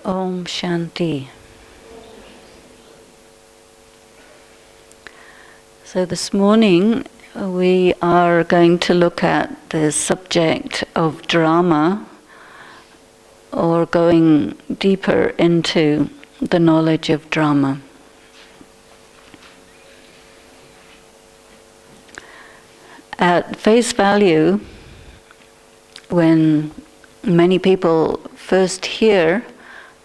Om Shanti. So this morning we are going to look at the subject of drama, or going deeper into the knowledge of drama. At face value, when many people first hear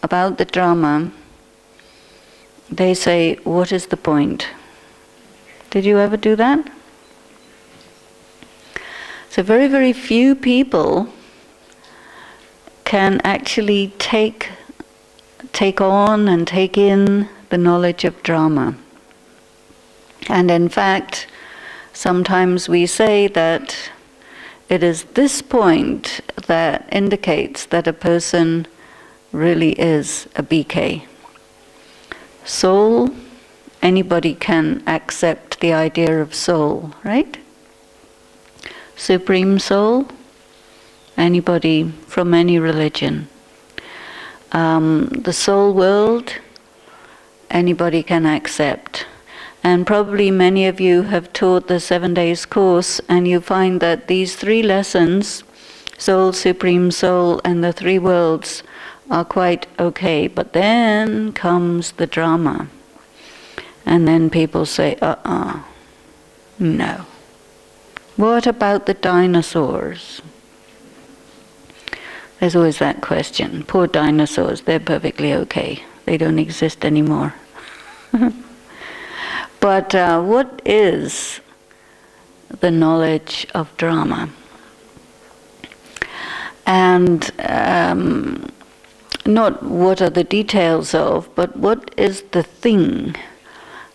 about the drama, they say, "What is the point?" Did you ever do that? So very, very few people can actually take on and take in the knowledge of drama. And in fact, sometimes we say that it is this point that indicates that a person really is a BK. Soul, anybody can accept the idea of soul, right? Supreme soul, anybody from any religion. The soul world, anybody can accept. And probably many of you have taught the 7 days course, and you find that these 3 lessons, soul, supreme soul, and the 3 worlds, are quite okay. But then comes the drama. And then people say, no. What about the dinosaurs? There's always that question. Poor dinosaurs, they're perfectly okay. They don't exist anymore. But what is the knowledge of drama? And not what are the details of, but what is the thing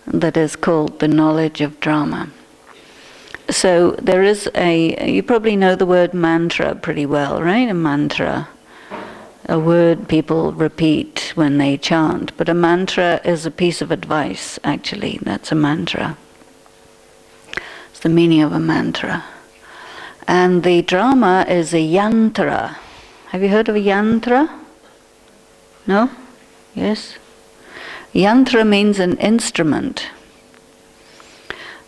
that is called the knowledge of drama? So there is you probably know the word mantra pretty well, right? A mantra, a word people repeat when they chant. But a mantra is a piece of advice, actually. That's a mantra. It's the meaning of a mantra. And the drama is a yantra. Have you heard of a yantra? No? Yes? Yantra means an instrument.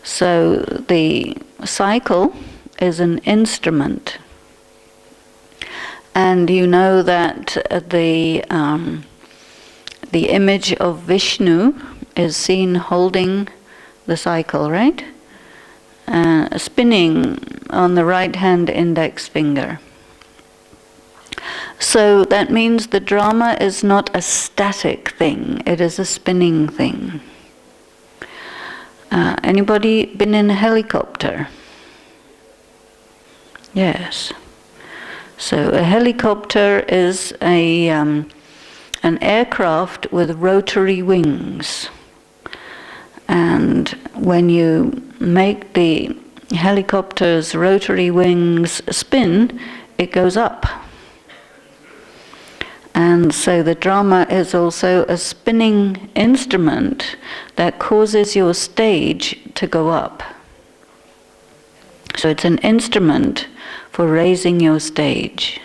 So the cycle is an instrument. And you know that the image of Vishnu is seen holding the cycle, right? Spinning on the right-hand index finger. So that means the drama is not a static thing, it is a spinning thing. Anybody been in a helicopter? Yes. So a helicopter is an aircraft with rotary wings. And when you make the helicopter's rotary wings spin, it goes up. And so the drama is also a spinning instrument that causes your stage to go up. So it's an instrument for raising your stage.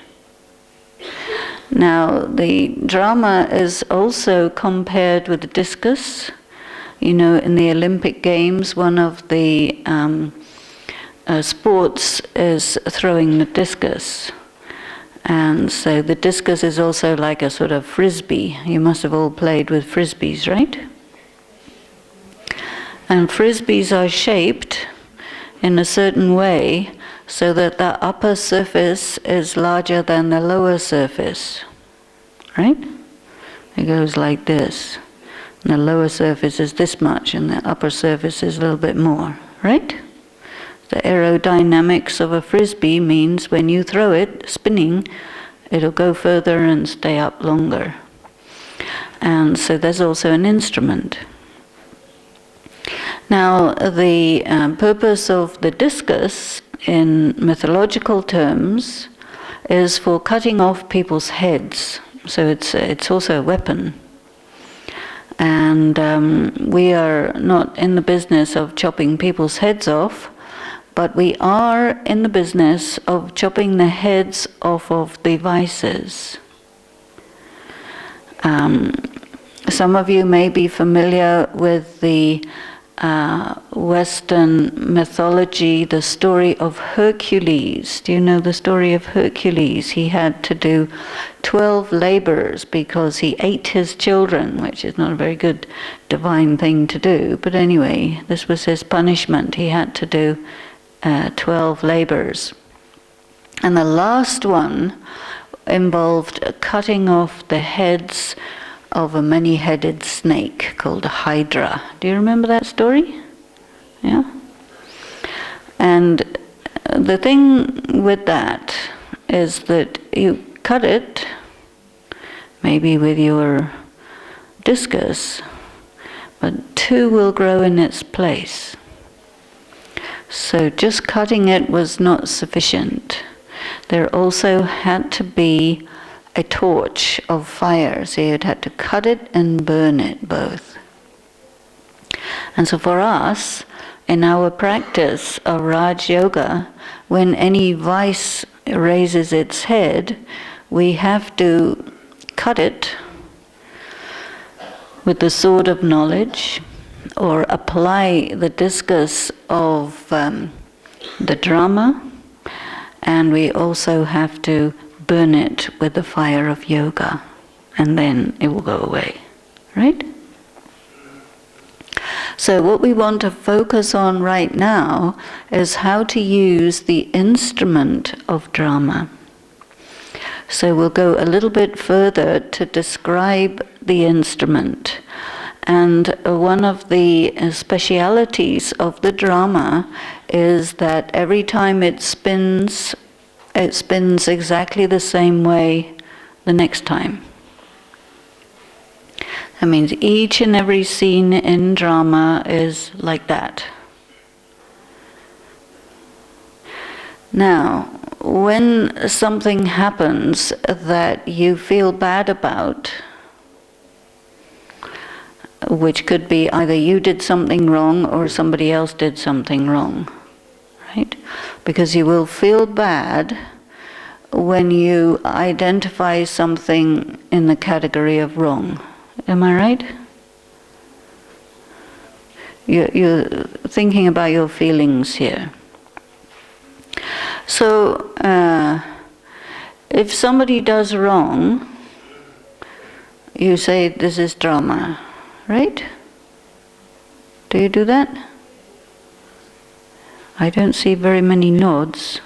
Now, the drama is also compared with the discus. You know, in the Olympic Games, one of the sports is throwing the discus. And so the discus is also like a sort of frisbee. You must have all played with frisbees, right? And frisbees are shaped in a certain way so that the upper surface is larger than the lower surface, right? It goes like this. And the lower surface is this much, and the upper surface is a little bit more, right? The aerodynamics of a frisbee means when you throw it, spinning, it'll go further and stay up longer. And so there's also an instrument. Now, the purpose of the discus, in mythological terms, is for cutting off people's heads. So it's also a weapon. And we are not in the business of chopping people's heads off, but we are in the business of chopping the heads off of the vices. Some of you may be familiar with the Western mythology, the story of Hercules. Do you know the story of Hercules? He had to do 12 labors because he ate his children, which is not a very good divine thing to do. But anyway, this was his punishment. He had to do 12 labors. And the last one involved cutting off the heads of a many-headed snake called a hydra. Do you remember that story? Yeah? And the thing with that is that you cut it, maybe with your discus, but two will grow in its place. So just cutting it was not sufficient. There also had to be a torch of fire, so you'd have to cut it and burn it both. And so for us, in our practice of Raj Yoga, when any vice raises its head, we have to cut it with the sword of knowledge, or apply the discus of the drama, and we also have to burn it with the fire of yoga, and then it will go away, right? So what we want to focus on right now is how to use the instrument of drama. So we'll go a little bit further to describe the instrument. And one of the specialities of the drama is that every time it spins exactly the same way the next time. That means each and every scene in drama is like that. Now, when something happens that you feel bad about, which could be either you did something wrong or somebody else did something wrong, right? Because you will feel bad when you identify something in the category of wrong. Am I right? You're thinking about your feelings here. So, if somebody does wrong, you say, this is drama, right? Do you do that? I don't see very many nods.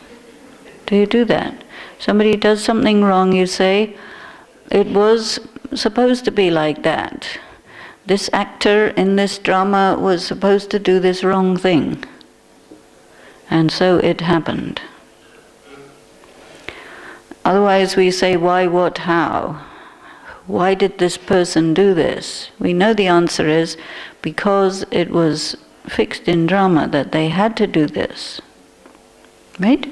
Do you do that? Somebody does something wrong, you say, it was supposed to be like that. This actor in this drama was supposed to do this wrong thing. And so it happened. Otherwise we say, why, what, how? Why did this person do this? We know the answer is because it was fixed in drama that they had to do this. Right?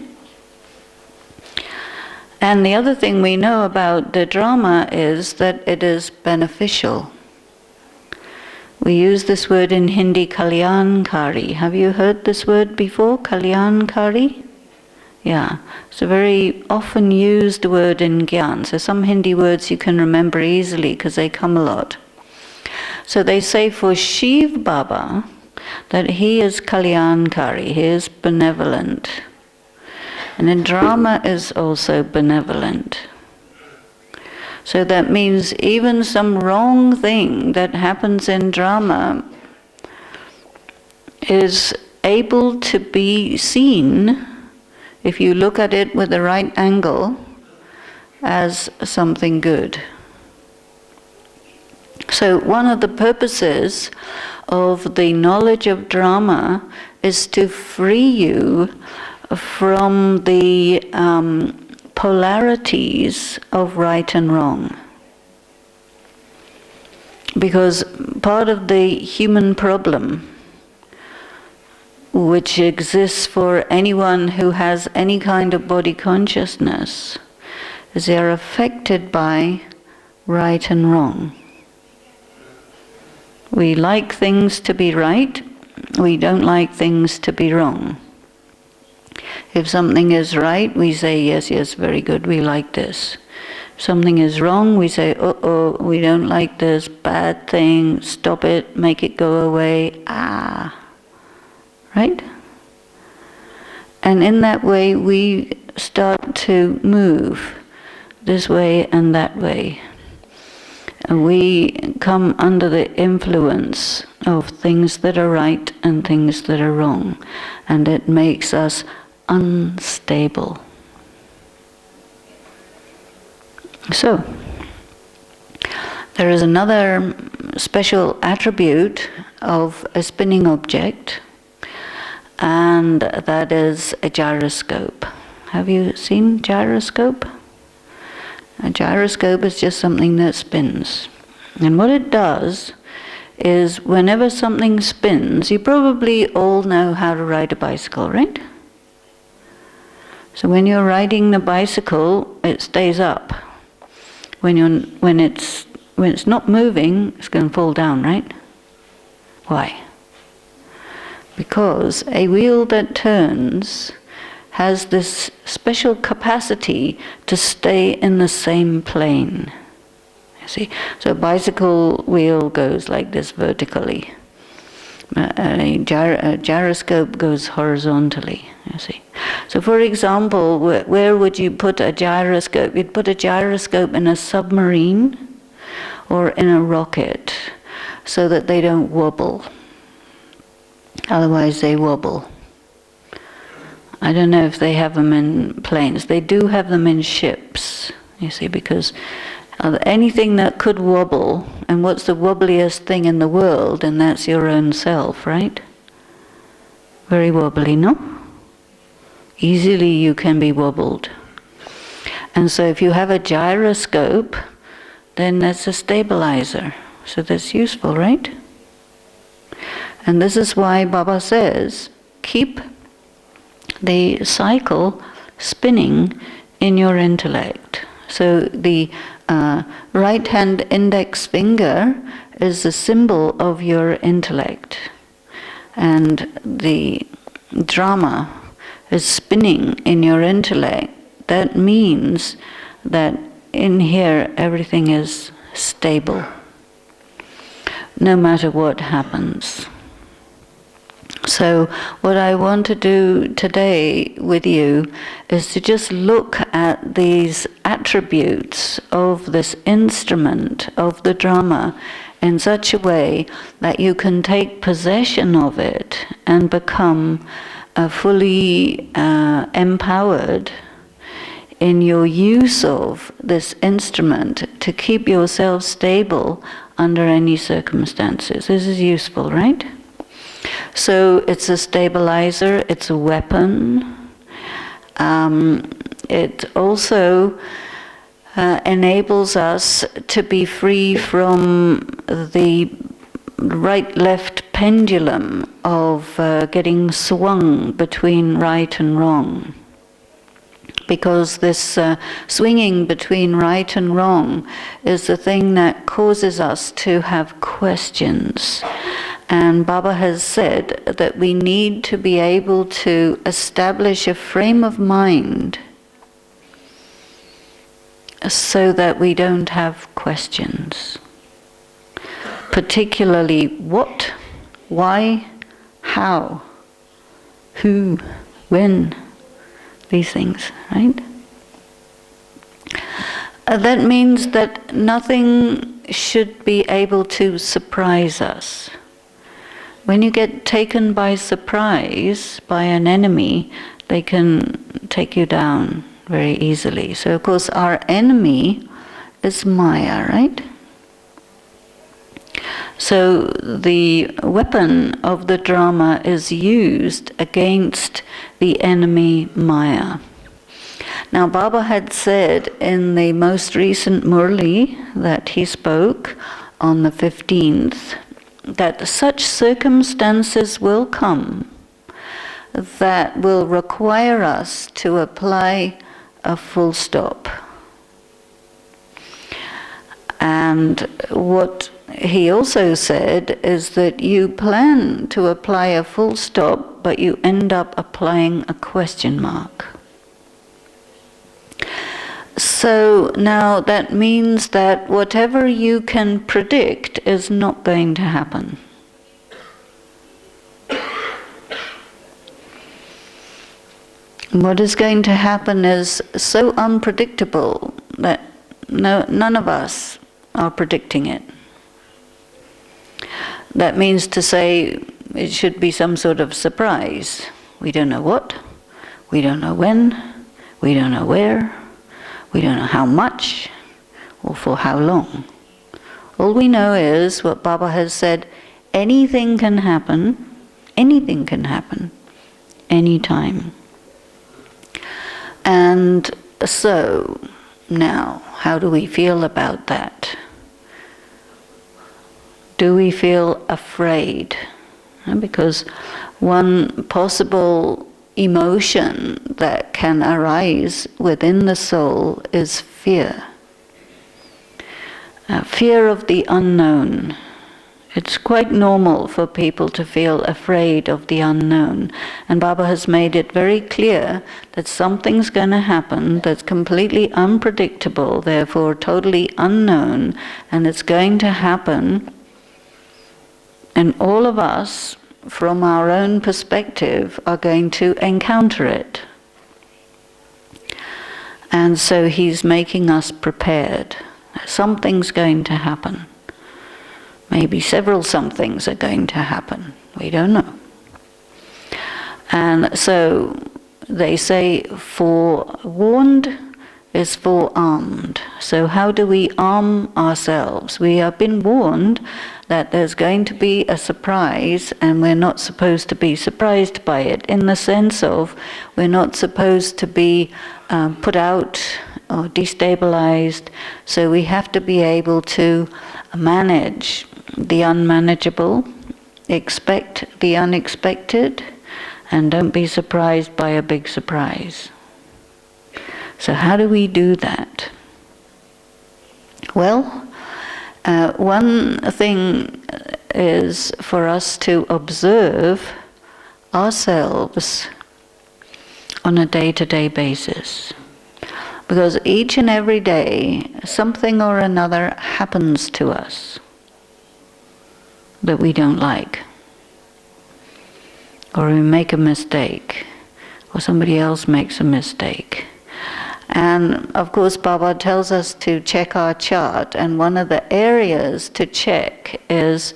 And the other thing we know about the drama is that it is beneficial. We use this word in Hindi, kalyankari. Have you heard this word before, kalyankari? Yeah, it's a very often used word in Gyan. So some Hindi words you can remember easily because they come a lot. So they say for Shiv Baba that he is kalyankari, he is benevolent. And then drama is also benevolent. So that means even some wrong thing that happens in drama is able to be seen, if you look at it with the right angle, as something good. So one of the purposes of the knowledge of drama is to free you from the polarities of right and wrong. Because part of the human problem which exists for anyone who has any kind of body consciousness is they are affected by right and wrong. We like things to be right, we don't like things to be wrong. If something is right, we say, yes, yes, very good, we like this. Something is wrong, we say, uh-oh, we don't like this bad thing, stop it, make it go away, right? And in that way we start to move this way and that way. And we come under the influence of things that are right and things that are wrong, and it makes us unstable. So, there is another special attribute of a spinning object, and that is a gyroscope. Have you seen gyroscope? A gyroscope is just something that spins. And what it does is whenever something spins, you probably all know how to ride a bicycle, right? So when you're riding the bicycle, it stays up. When it's not moving, it's going to fall down, right? Why? Because a wheel that turns has this special capacity to stay in the same plane. You see, so a bicycle wheel goes like this vertically. A gyroscope goes horizontally. You see. So, for example, where would you put a gyroscope? You'd put a gyroscope in a submarine or in a rocket, so that they don't wobble. Otherwise, they wobble. I don't know if they have them in planes. They do have them in ships, you see, because anything that could wobble, and what's the wobbliest thing in the world, and that's your own self, right? Very wobbly, no? Easily you can be wobbled. And so if you have a gyroscope, then that's a stabilizer. So that's useful, right? And this is why Baba says, keep the cycle spinning in your intellect. So the right hand index finger is the symbol of your intellect. And the drama is spinning in your intellect. That means that in here everything is stable, no matter what happens. So what I want to do today with you is to just look at these attributes of this instrument, of the drama, in such a way that you can take possession of it and become fully empowered in your use of this instrument to keep yourself stable under any circumstances. This is useful, right? So it's a stabilizer, it's a weapon. It also enables us to be free from the right-left pendulum of getting swung between right and wrong. Because this swinging between right and wrong is the thing that causes us to have questions. And Baba has said that we need to be able to establish a frame of mind so that we don't have questions. Particularly what, why, how, who, when, these things, right? That means that nothing should be able to surprise us. When you get taken by surprise by an enemy, they can take you down very easily. So of course our enemy is Maya, right? So the weapon of the drama is used against the enemy Maya. Now Baba had said in the most recent Murli that he spoke on the 15th, that such circumstances will come that will require us to apply a full stop. And what he also said is that you plan to apply a full stop, but you end up applying a question mark. So now that means that whatever you can predict is not going to happen. What is going to happen is so unpredictable that none of us are predicting it. That means to say it should be some sort of surprise. We don't know what, we don't know when, we don't know where, we don't know how much or for how long. All we know is what Baba has said, anything can happen, anytime. And so, now, how do we feel about that? Do we feel afraid? Because one possible emotion that can arise within the soul is fear. Fear of the unknown. It's quite normal for people to feel afraid of the unknown. And Baba has made it very clear that something's going to happen that's completely unpredictable, therefore totally unknown, and it's going to happen. And all of us, from our own perspective, are going to encounter it. And so he's making us prepared. Something's going to happen. Maybe several somethings are going to happen. We don't know. And so they say forewarned is forearmed. So how do we arm ourselves? We have been warned that there's going to be a surprise, and we're not supposed to be surprised by it, in the sense of we're not supposed to be put out or destabilized. So we have to be able to manage the unmanageable, expect the unexpected, and don't be surprised by a big surprise. So how do we do that? Well, one thing is for us to observe ourselves on a day-to-day basis. Because each and every day, something or another happens to us that we don't like. Or we make a mistake, or somebody else makes a mistake. And of course Baba tells us to check our chart, and one of the areas to check is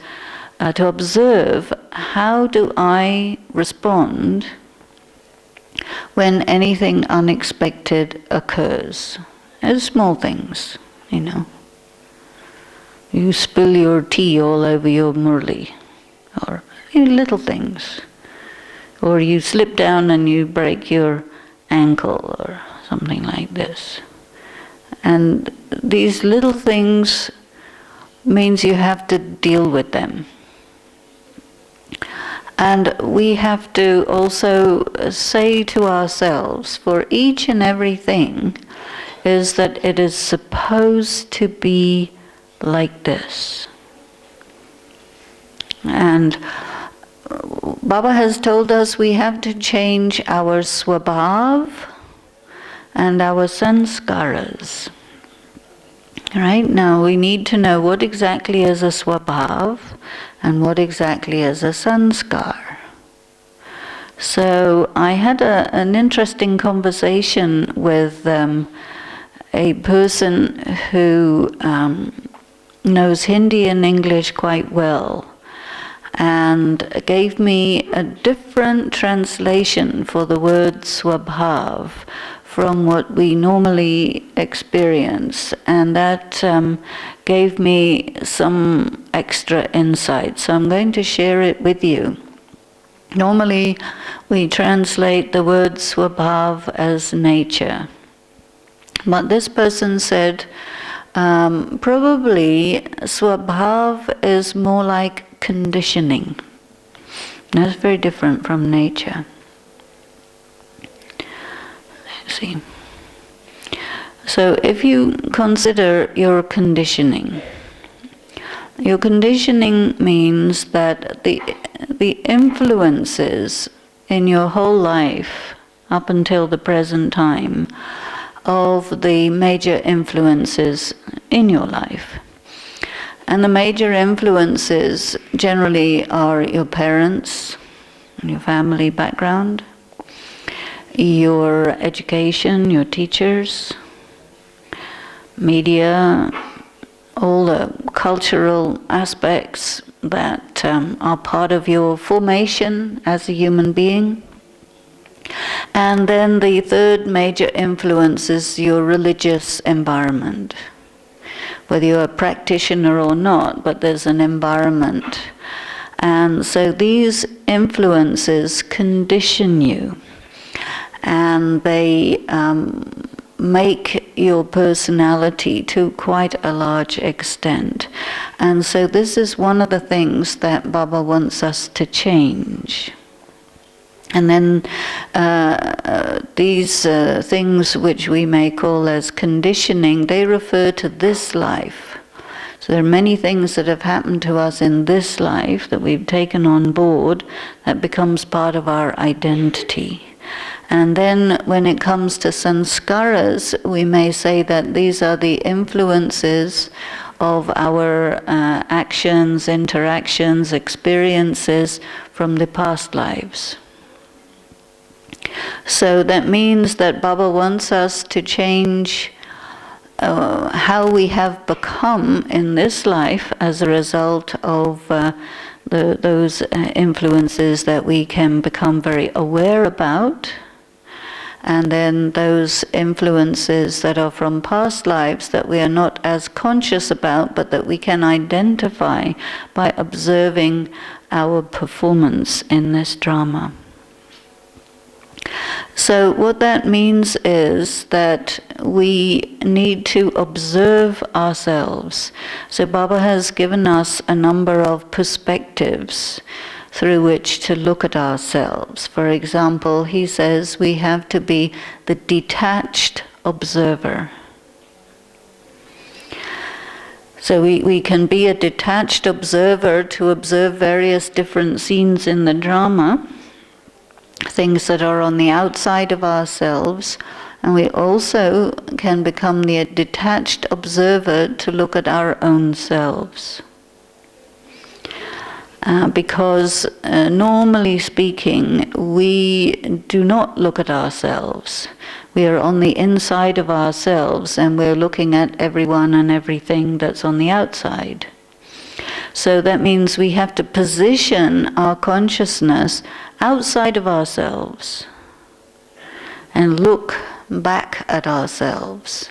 to observe, how do I respond when anything unexpected occurs? As small things, you know. You spill your tea all over your murli, or little things. Or you slip down and you break your ankle, or something like this. And these little things means you have to deal with them. And we have to also say to ourselves, for each and everything, is that it is supposed to be like this. And Baba has told us we have to change our swabhav and our sanskaras. Right? Now we need to know what exactly is a swabhav and what exactly is a sanskar. So I had an interesting conversation with a person who knows Hindi and English quite well, and gave me a different translation for the word swabhav from what we normally experience, and that gave me some extra insight. So I'm going to share it with you. Normally we translate the word swabhav as nature, but this person said probably swabhav is more like conditioning. That's very different from nature. See. So if you consider your conditioning means that the influences in your whole life up until the present time of the major influences in your life. And the major influences generally are your parents, your family background, your education, your teachers, media, all the cultural aspects that are part of your formation as a human being. And then the third major influence is your religious environment. Whether you're a practitioner or not, but there's an environment. And so these influences condition you, and they make your personality to quite a large extent. And so this is one of the things that Baba wants us to change. And then these things which we may call as conditioning, they refer to this life. So there are many things that have happened to us in this life that we've taken on board that becomes part of our identity. And then when it comes to sanskaras, we may say that these are the influences of our actions, interactions, experiences from the past lives. So that means that Baba wants us to change how we have become in this life as a result of those influences that we can become very aware about. And then those influences that are from past lives that we are not as conscious about, but that we can identify by observing our performance in this drama. So what that means is that we need to observe ourselves. So Baba has given us a number of perspectives through which to look at ourselves. For example, he says we have to be the detached observer. So we can be a detached observer to observe various different scenes in the drama, things that are on the outside of ourselves, and we also can become the detached observer to look at our own selves. Because normally speaking, we do not look at ourselves. We are on the inside of ourselves and we're looking at everyone and everything that's on the outside. So that means we have to position our consciousness outside of ourselves and look back at ourselves.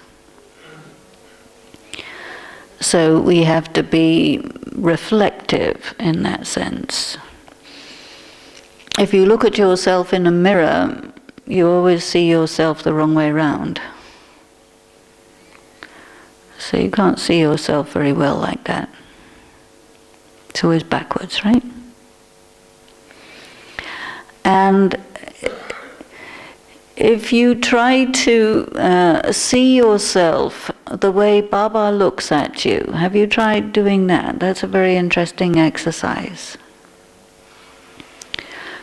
So we have to be reflective in that sense. If you look at yourself in a mirror, you always see yourself the wrong way around. So you can't see yourself very well like that. It's always backwards, right? And if you try to see yourself the way Baba looks at you, have you tried doing that? That's a very interesting exercise.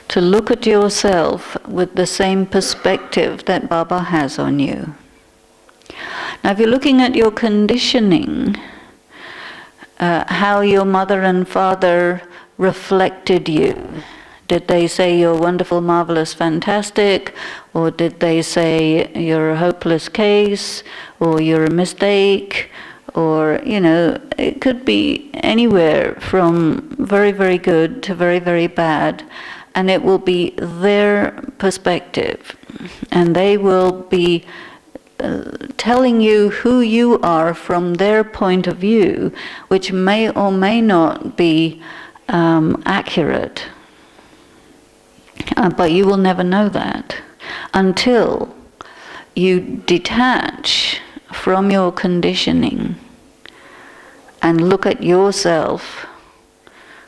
To look at yourself with the same perspective that Baba has on you. Now if you're looking at your conditioning, how your mother and father reflected you. Did they say you're wonderful, marvelous, fantastic? Or did they say you're a hopeless case? Or you're a mistake? Or, it could be anywhere from very, very good to very, very bad. And it will be their perspective. And they will be telling you who you are from their point of view, which may or may not be accurate. But you will never know that until you detach from your conditioning and look at yourself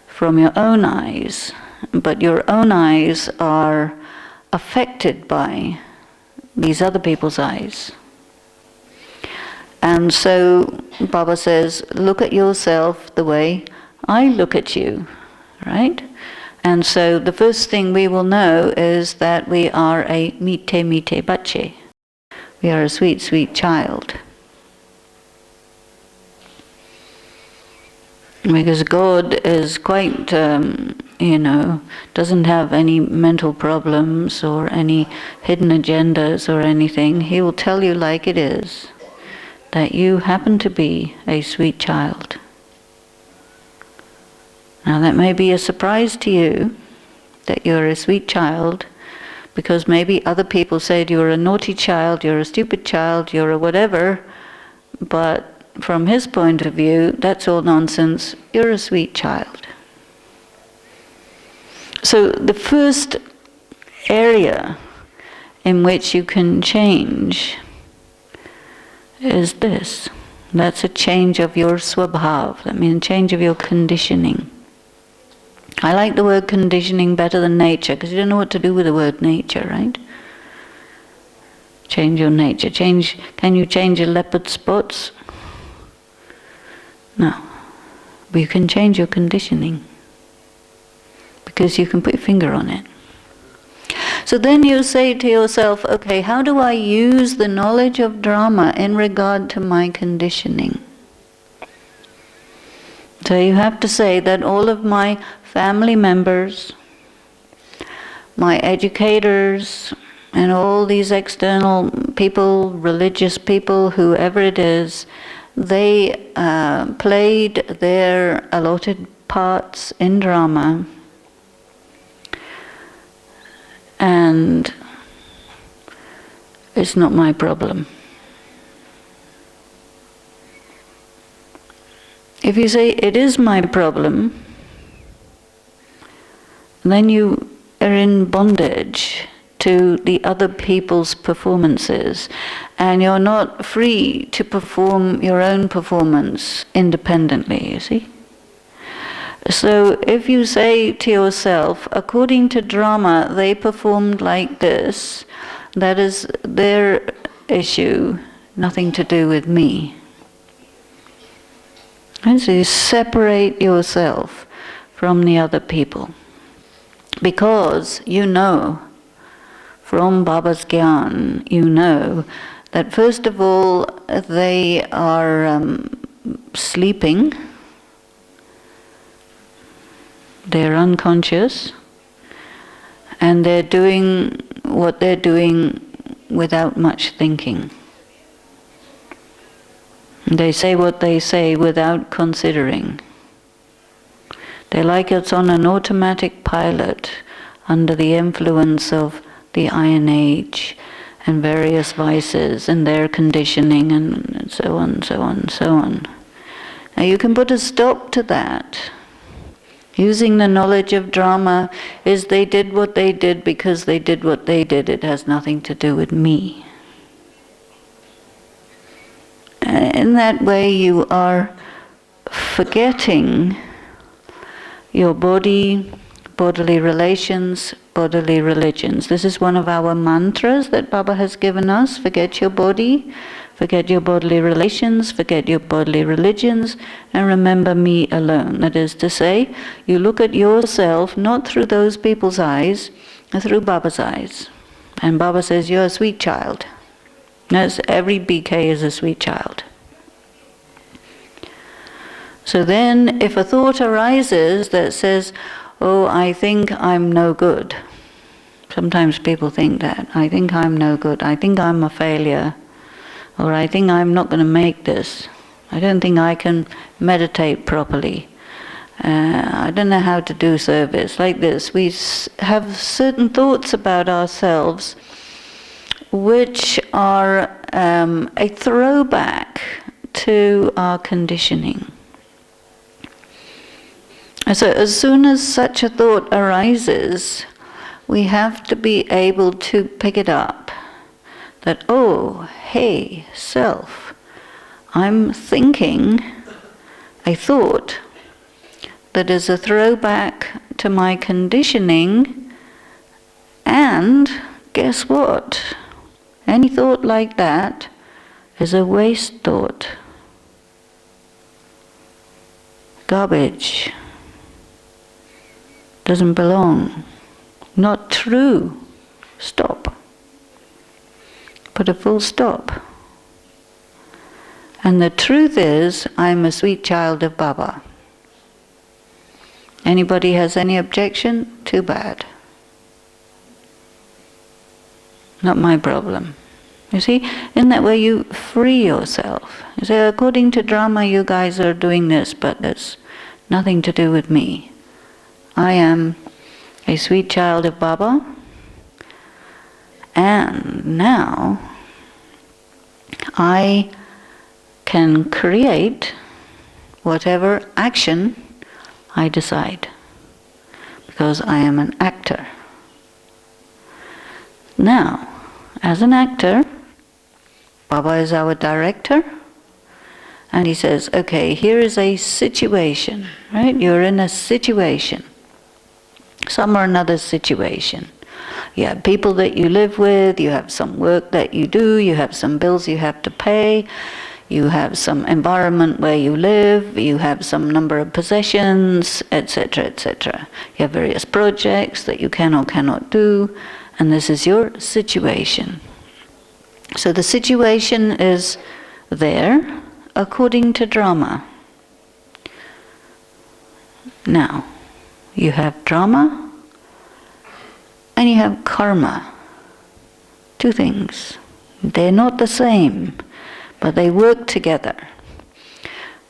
from your own eyes. But your own eyes are affected by these other people's eyes. And so Baba says, look at yourself the way I look at you, right? And so the first thing we will know is that we are a mite bache. We are a sweet, sweet child. Because God is quite, doesn't have any mental problems or any hidden agendas or anything. He will tell you like it is, that you happen to be a sweet child. Now that may be a surprise to you, that you're a sweet child, because maybe other people said you're a naughty child, you're a stupid child, you're a whatever, but from his point of view, that's all nonsense. You're a sweet child. So the first area in which you can change is this. That's a change of your swabhav. That means a change of your conditioning. I like the word conditioning better than nature, because you don't know what to do with the word nature, right? Change your nature. Can you change your leopard spots? No. But you can change your conditioning, because you can put your finger on it. So then you say to yourself, okay, how do I use the knowledge of drama in regard to my conditioning? So you have to say that all of my family members, my educators, and all these external people, religious people, whoever it is, they played their allotted parts in drama, and it's not my problem. If you say it is my problem, then you are in bondage to the other people's performances, and you're not free to perform your own performance independently, you see? So if you say to yourself, according to drama, they performed like this, that is their issue, nothing to do with me. And so you separate yourself from the other people, because you know, from Baba's Gyan, you know that first of all they are sleeping, they're unconscious, and they're doing what they're doing without much thinking. They say what they say without considering. They're like it's on an automatic pilot under the influence of the Iron Age and various vices and their conditioning and so on, so on, so on. Now you can put a stop to that. Using the knowledge of drama is they did what they did because they did what they did. It has nothing to do with me. In that way you are forgetting your body, bodily relations, bodily religions. This is one of our mantras that Baba has given us. Forget your body, forget your bodily relations, forget your bodily religions, and remember me alone. That is to say, you look at yourself not through those people's eyes, but through Baba's eyes. And Baba says, you're a sweet child. Yes, every BK is a sweet child. So then, if a thought arises that says, oh, I think I'm no good. Sometimes people think that. I think I'm no good. I think I'm a failure. Or I think I'm not going to make this. I don't think I can meditate properly. I don't know how to do service. Like this, we have certain thoughts about ourselves which are a throwback to our conditioning. So as soon as such a thought arises, we have to be able to pick it up. That, oh, hey, self, I'm thinking a thought that is a throwback to my conditioning, and guess what? Any thought like that is a waste thought. Garbage. Doesn't belong. Not true. Stop. Put a full stop. And the truth is, I'm a sweet child of Baba. Anybody has any objection? Too bad. Not my problem. You see, in that way you free yourself. You say, according to drama you guys are doing this, but there's nothing to do with me. I am a sweet child of Baba, and now I can create whatever action I decide, because I am an actor. Now, as an actor, Baba is our director, and he says, okay, here is a situation, right? You're in a situation, some or another situation. You have people that you live with, you have some work that you do, you have some bills you have to pay, you have some environment where you live, you have some number of possessions, etc., etc. You have various projects that you can or cannot do, and this is your situation. So the situation is there according to drama. Now, you have drama and you have karma. Two things. They're not the same, but they work together.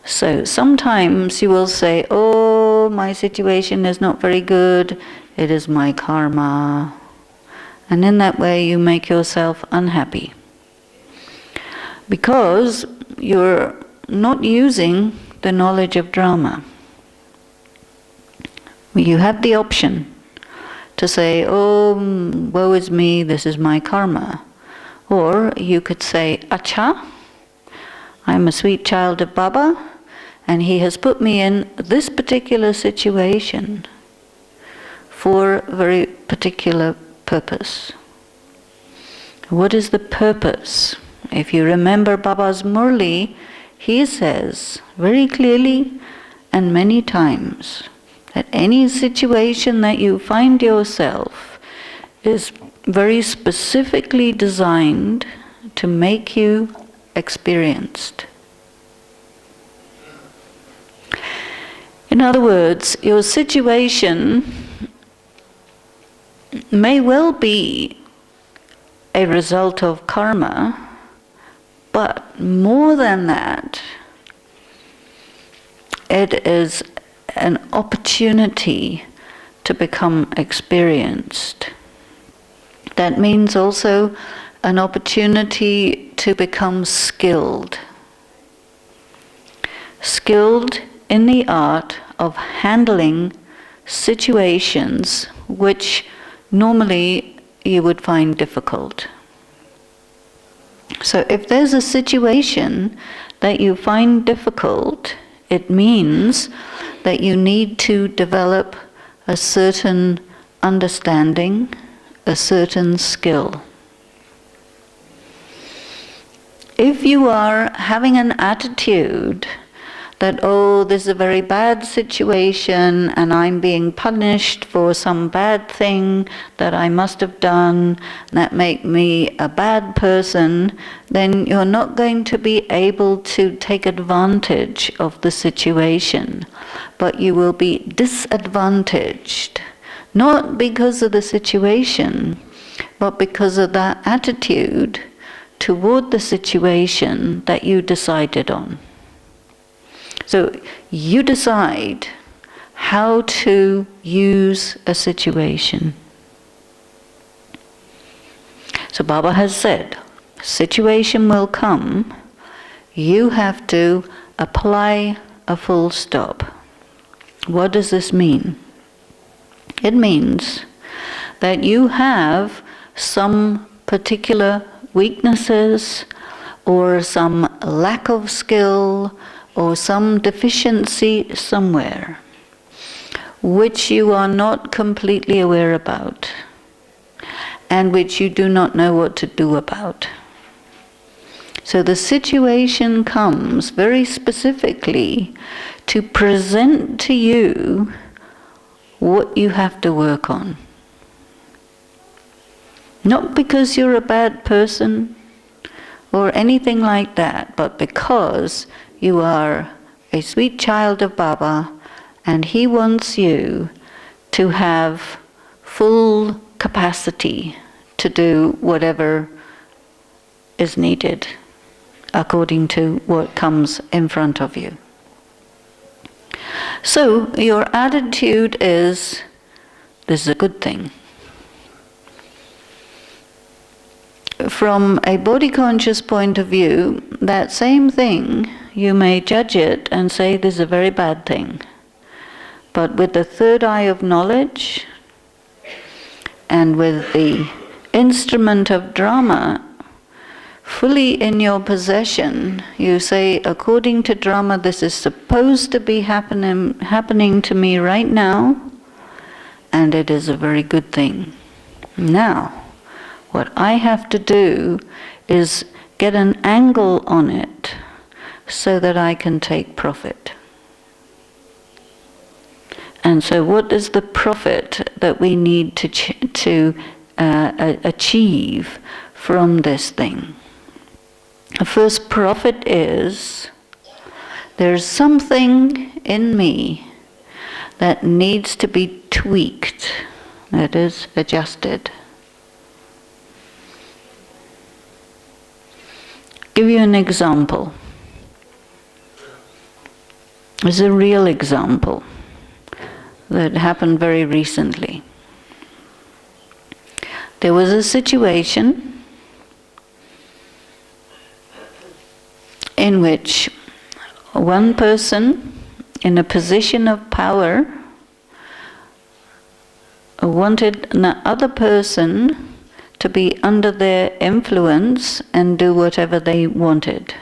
So sometimes you will say, oh, my situation is not very good, it is my karma. And in that way you make yourself unhappy, because you're not using the knowledge of drama. You have the option to say, oh, woe is me, this is my karma. Or you could say, acha, I'm a sweet child of Baba, and he has put me in this particular situation for a very particular purpose. What is the purpose? If you remember Baba's Murli, he says very clearly and many times that any situation that you find yourself is very specifically designed to make you experienced. In other words, your situation may well be a result of karma, but more than that, it is an opportunity to become experienced. That means also an opportunity to become skilled. Skilled in the art of handling situations which normally you would find difficult. So if there's a situation that you find difficult, it means that you need to develop a certain understanding, a certain skill. If you are having an attitude that, oh, this is a very bad situation and I'm being punished for some bad thing that I must have done that make me a bad person, then you're not going to be able to take advantage of the situation, but you will be disadvantaged, not because of the situation, but because of that attitude toward the situation that you decided on. So you decide how to use a situation. So Baba has said, situation will come, you have to apply a full stop. What does this mean? It means that you have some particular weaknesses or some lack of skill or some deficiency somewhere which you are not completely aware about and which you do not know what to do about. So the situation comes very specifically to present to you what you have to work on. Not because you're a bad person, or anything like that, but because you are a sweet child of Baba and he wants you to have full capacity to do whatever is needed according to what comes in front of you. So your attitude is, this is a good thing. From a body-conscious point of view, that same thing, you may judge it and say this is a very bad thing. But with the third eye of knowledge and with the instrument of drama fully in your possession, you say, according to drama, this is supposed to be happening to me right now, and it is a very good thing. Now, what I have to do is get an angle on it so that I can take profit. And so what is the profit that we need to achieve from this thing? The first profit is there's something in me that needs to be tweaked, that is, adjusted. Give you an example. It's a real example that happened very recently. There was a situation in which one person in a position of power wanted the other person to be under their influence and do whatever they wanted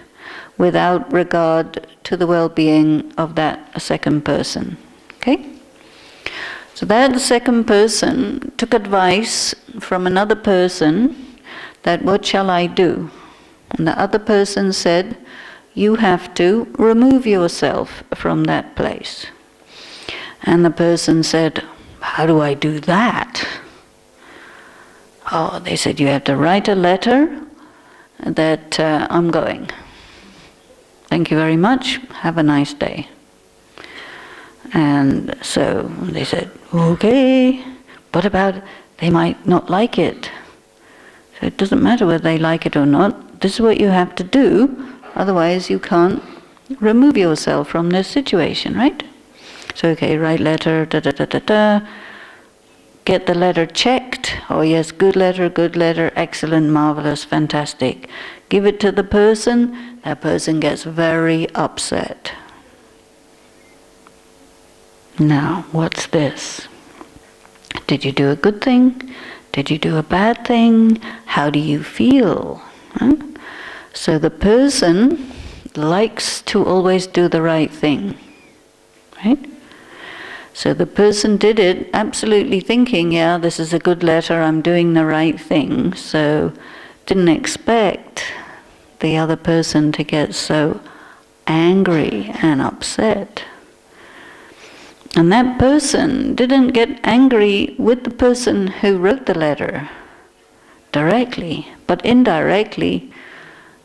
without regard to the well-being of that second person. Okay? So that second person took advice from another person that, what shall I do? And the other person said, you have to remove yourself from that place. And the person said, how do I do that? Oh, they said, you have to write a letter that I'm going. Thank you very much. Have a nice day. And so they said, okay, what about they might not like it? So it doesn't matter whether they like it or not. This is what you have to do. Otherwise you can't remove yourself from this situation, right? So okay, write letter, da-da-da-da-da. Get the letter checked. Oh yes, good letter, excellent, marvelous, fantastic. Give it to the person. That person gets very upset. Now, what's this? Did you do a good thing? Did you do a bad thing? How do you feel? Huh? So the person likes to always do the right thing, right? So the person did it absolutely thinking, yeah, this is a good letter, I'm doing the right thing. So didn't expect the other person to get so angry and upset. And that person didn't get angry with the person who wrote the letter directly, but indirectly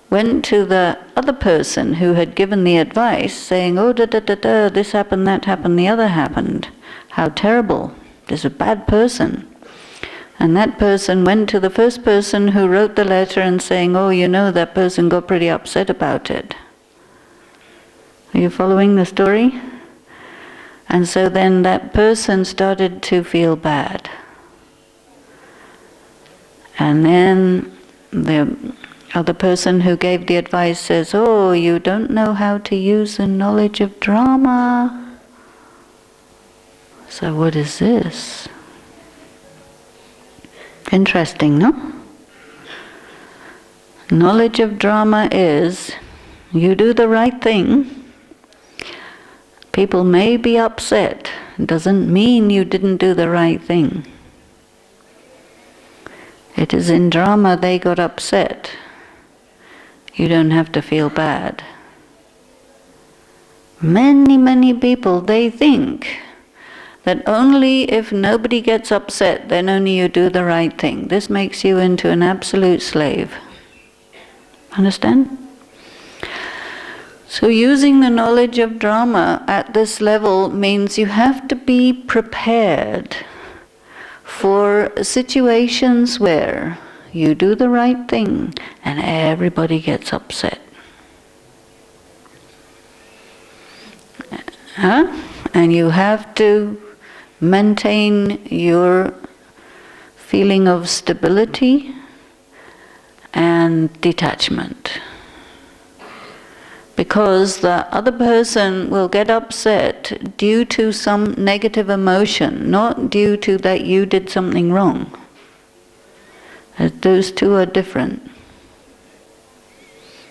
went to the other person who had given the advice, saying, oh, da-da-da-da, this happened, that happened, the other happened. How terrible. This is a bad person. And that person went to the first person who wrote the letter and saying, oh, you know, that person got pretty upset about it. Are you following the story? And so then that person started to feel bad. And then the other person who gave the advice says, oh, you don't know how to use the knowledge of drama. So what is this? Interesting, no? Knowledge of drama is, you do the right thing. People may be upset. It doesn't mean you didn't do the right thing. It is in drama they got upset. You don't have to feel bad. Many people, they think that only if nobody gets upset, then only you do the right thing. This makes you into an absolute slave. Understand? So using the knowledge of drama at this level means you have to be prepared for situations where you do the right thing and everybody gets upset. And you have to maintain your feeling of stability and detachment. Because the other person will get upset due to some negative emotion, not due to that you did something wrong. Those two are different.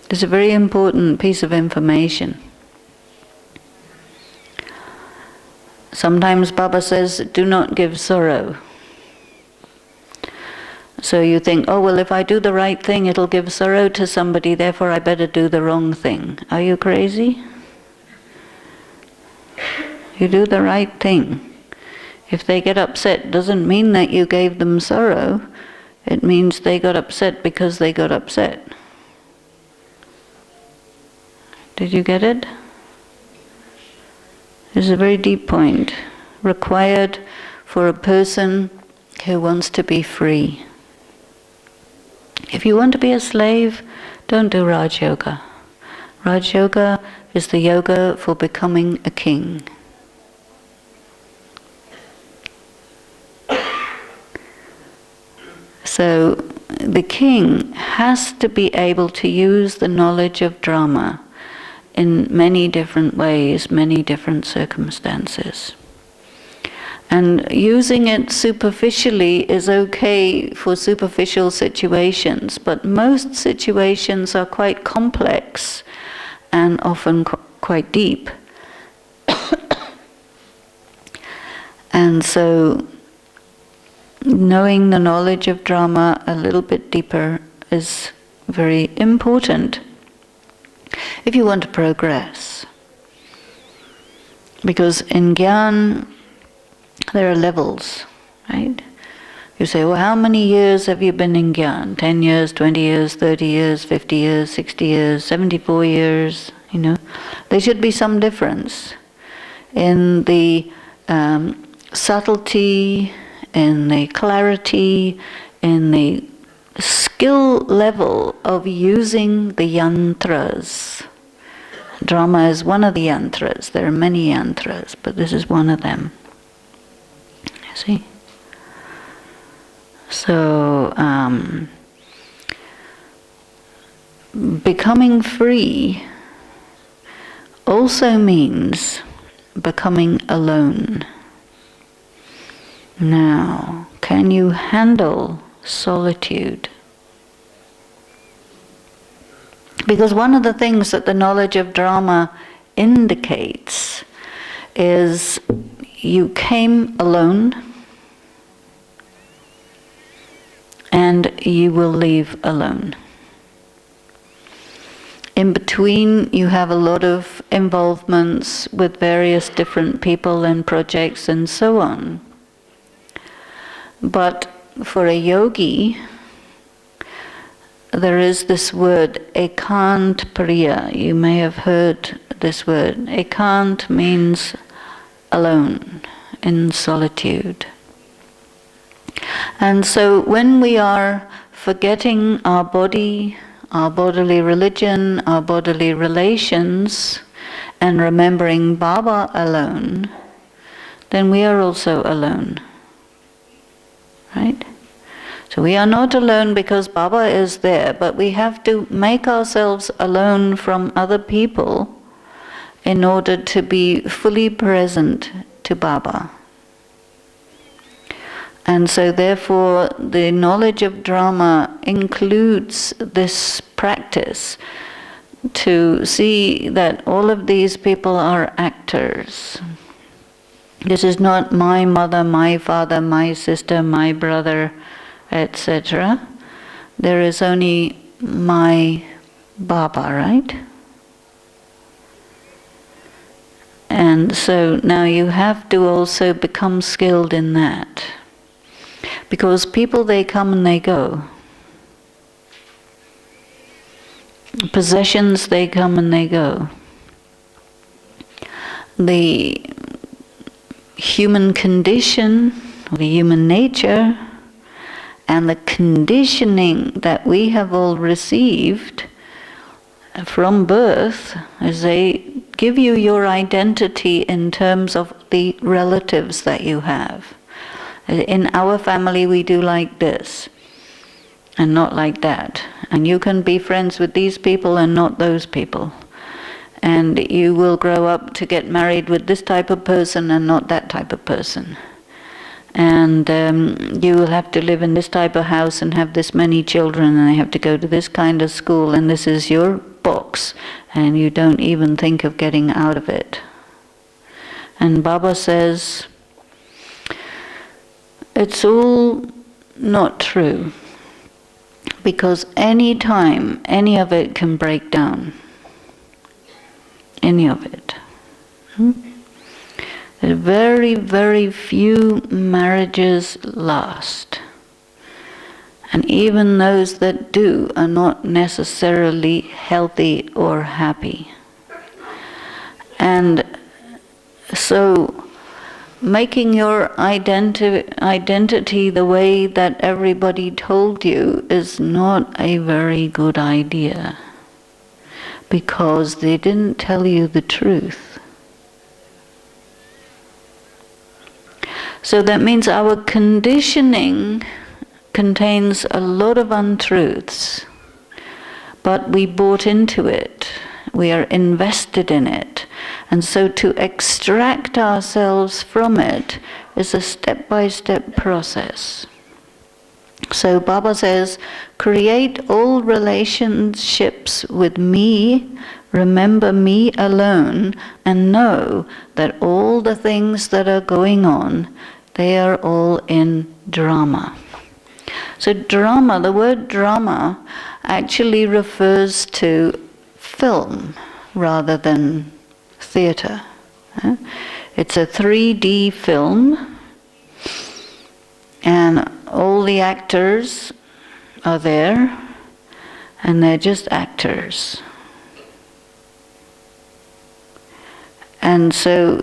It's a very important piece of information. Sometimes Baba says, do not give sorrow. So you think, oh well, if I do the right thing it'll give sorrow to somebody, therefore I better do the wrong thing. Are you crazy? You do the right thing. If they get upset, doesn't mean that you gave them sorrow. It means they got upset because they got upset. Did you get it? It's a very deep point, required for a person who wants to be free. If you want to be a slave, don't do Raj Yoga. Raj Yoga is the yoga for becoming a king. So the king has to be able to use the knowledge of drama in many different ways, many different circumstances. And using it superficially is okay for superficial situations, but most situations are quite complex and often quite deep. And so knowing the knowledge of drama a little bit deeper is very important if you want to progress. Because in Gyan, there are levels, right? You say, well, how many years have you been in Gyan? 10 years, 20 years, 30 years, 50 years, 60 years, 74 years, you know. There should be some difference in the subtlety, in the clarity, in the skill level of using the yantras. Drama is one of the yantras. There are many yantras, but this is one of them. See? So, becoming free also means becoming alone. Now, can you handle solitude? Because one of the things that the knowledge of drama indicates is you came alone and you will leave alone. In between, you have a lot of involvements with various different people and projects and so on. But for a yogi, there is this word, ekant priya. You may have heard this word. Ekant means alone, in solitude. And so when we are forgetting our body, our bodily religion, our bodily relations, and remembering Baba alone, then we are also alone. Right? So we are not alone because Baba is there, but we have to make ourselves alone from other people in order to be fully present to Baba. And so therefore the knowledge of drama includes this practice to see that all of these people are actors. This is not my mother, my father, my sister, my brother, etc. There is only my Baba, right? And so now you have to also become skilled in that. Because people, they come and they go. Possessions, they come and they go. The human condition, or the human nature, and the conditioning that we have all received from birth, as they give you your identity in terms of the relatives that you have. In our family we do like this, and not like that. And you can be friends with these people and not those people. And you will grow up to get married with this type of person and not that type of person. And you will have to live in this type of house and have this many children, and they have to go to this kind of school, and this is your box, and you don't even think of getting out of it. And Baba says, it's all not true, because any time, any of it can break down. Any of it. Very, very few marriages last. And even those that do are not necessarily healthy or happy. And so, making your identity the way that everybody told you is not a very good idea, because they didn't tell you the truth. So that means our conditioning contains a lot of untruths, but we bought into it. We are invested in it. And so to extract ourselves from it is a step-by-step process. So Baba says, create all relationships with me, remember me alone, and know that all the things that are going on, they are all in drama. So drama, the word drama actually refers to film rather than theatre. It's a 3D film, and all the actors are there, and they're just actors. And so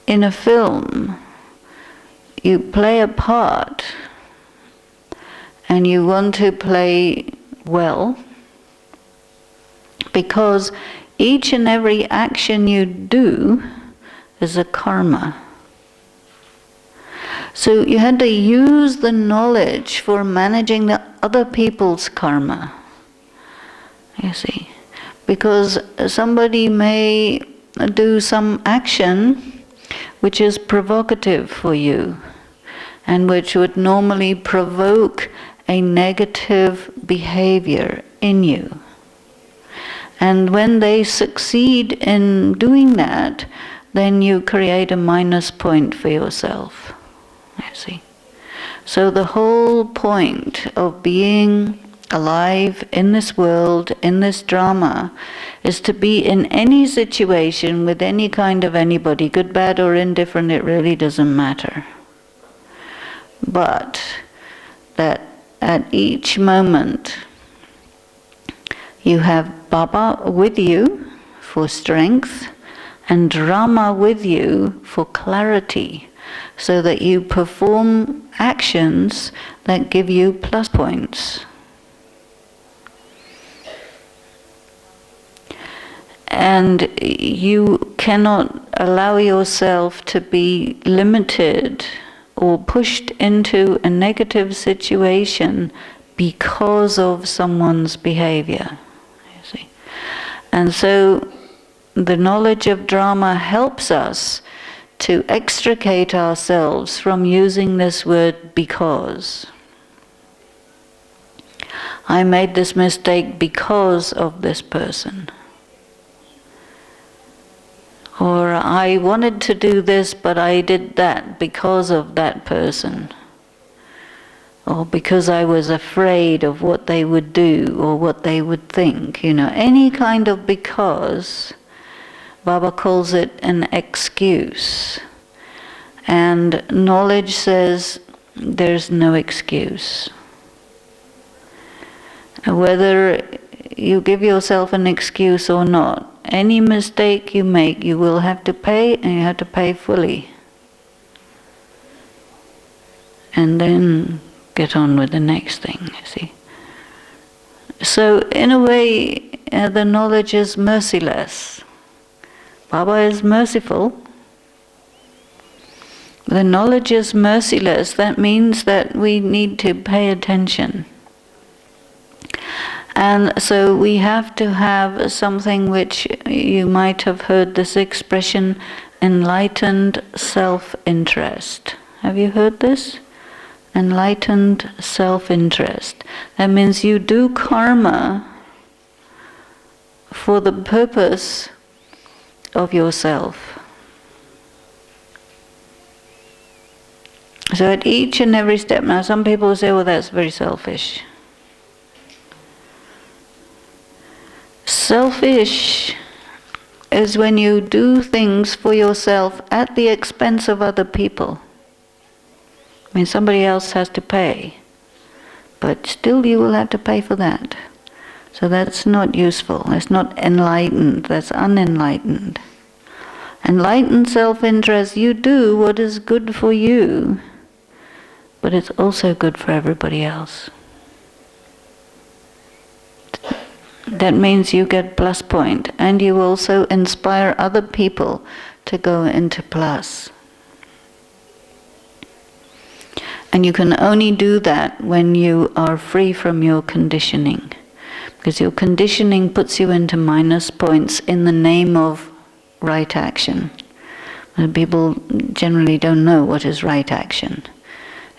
in a film, you play a part, and you want to play well, because each and every action you do is a karma. So you had to use the knowledge for managing the other people's karma, you see. Because somebody may do some action which is provocative for you, and which would normally provoke a negative behavior in you. And when they succeed in doing that, then you create a minus point for yourself, you see. So the whole point of being alive in this world, in this drama, is to be in any situation with any kind of anybody, good, bad, or indifferent, it really doesn't matter. But that at each moment you have Baba with you for strength and drama with you for clarity, so that you perform actions that give you plus points. And you cannot allow yourself to be limited or pushed into a negative situation because of someone's behavior, you see. And so the knowledge of drama helps us to extricate ourselves from using this word because. I made this mistake because of this person. Or I wanted to do this, but I did that because of that person. Or because I was afraid of what they would do or what they would think. You know, any kind of because, Baba calls it an excuse. And knowledge says there's no excuse. Whether you give yourself an excuse or not, any mistake you make, you will have to pay, and you have to pay fully. And then get on with the next thing, you see. So in a way, the knowledge is merciless. Baba is merciful. The knowledge is merciless. That means that we need to pay attention. And so we have to have something which you might have heard this expression, enlightened self-interest. Have you heard this? Enlightened self-interest. That means you do karma for the purpose of yourself. So at each and every step, now some people say, well, that's very selfish. Selfish is when you do things for yourself at the expense of other people. I mean, somebody else has to pay, but still you will have to pay for that. So that's not useful. That's not enlightened. That's unenlightened. Enlightened self-interest, you do what is good for you, but it's also good for everybody else. That means you get plus point, and you also inspire other people to go into plus. And you can only do that when you are free from your conditioning, because your conditioning puts you into minus points in the name of right action. And people generally don't know what is right action.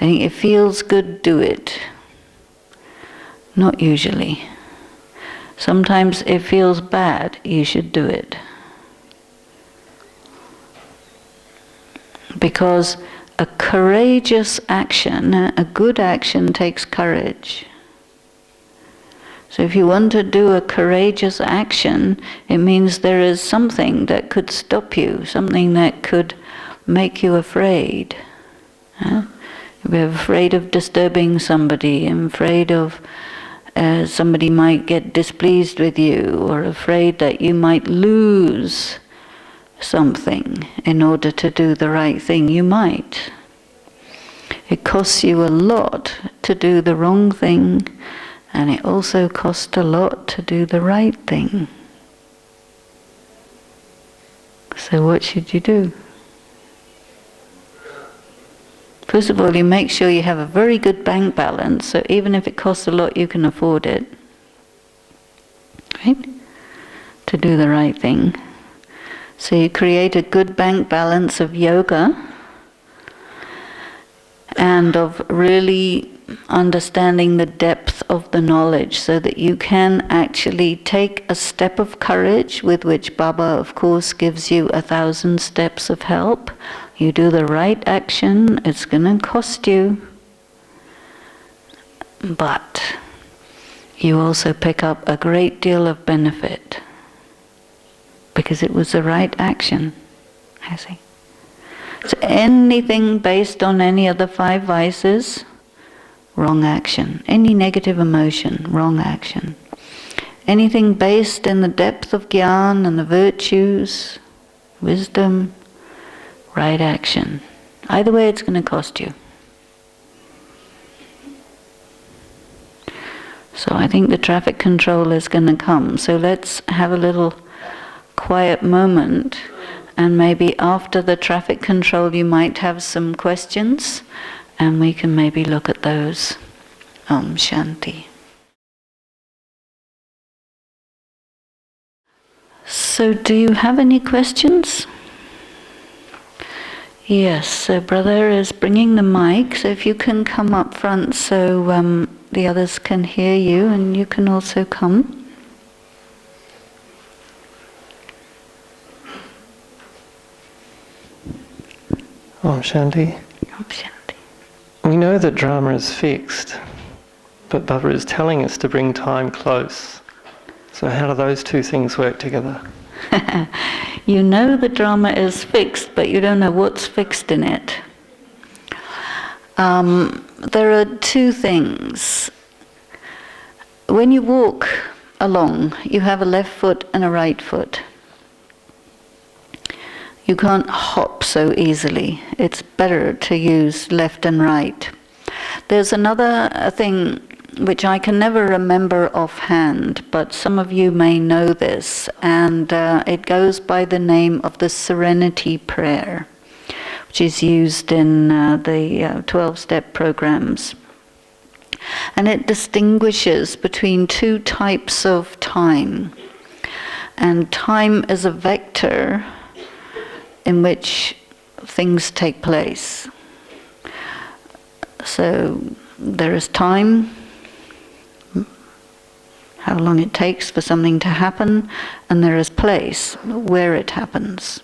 They think it feels good, do it. Not usually. Sometimes it feels bad, you should do it. Because a courageous action, a good action, takes courage. So if you want to do a courageous action, it means there is something that could stop you, something that could make you afraid. You're afraid of disturbing somebody, afraid of somebody might get displeased with you, or afraid that you might lose something in order to do the right thing. You might. It costs you a lot to do the wrong thing, and it also costs a lot to do the right thing. So what should you do? First of all, you make sure you have a very good bank balance, so even if it costs a lot, you can afford it, right? To do the right thing. So you create a good bank balance of yoga and of really understanding the depth of the knowledge, so that you can actually take a step of courage, with which Baba, of course, gives you 1,000 steps of help. You do the right action, it's going to cost you, but you also pick up a great deal of benefit, because it was the right action, I see. So anything based on any of the 5 vices, wrong action. Any negative emotion, wrong action. Anything based in the depth of Gyan and the virtues, wisdom, right action. Either way, it's going to cost you. So I think the traffic control is going to come. So let's have a little quiet moment, and maybe after the traffic control you might have some questions, and we can maybe look at those. Om Shanti. So do you have any questions? Yes, so brother is bringing the mic, so if you can come up front so the others can hear you, and you can also come. Om Shanti. Om Shanti. We know that drama is fixed, but Baba is telling us to bring time close. So how do those two things work together? You know the drama is fixed, but you don't know what's fixed in it. There are two things. When you walk along. You have a left foot and a right foot. You can't hop so easily. It's better to use left and right. There's another thing which I can never remember offhand, but some of you may know this, and it goes by the name of the Serenity Prayer, which is used in the 12-step programs. And it distinguishes between two types of time. And time is a vector in which things take place. So there is time, how long it takes for something to happen, and there is place, where it happens.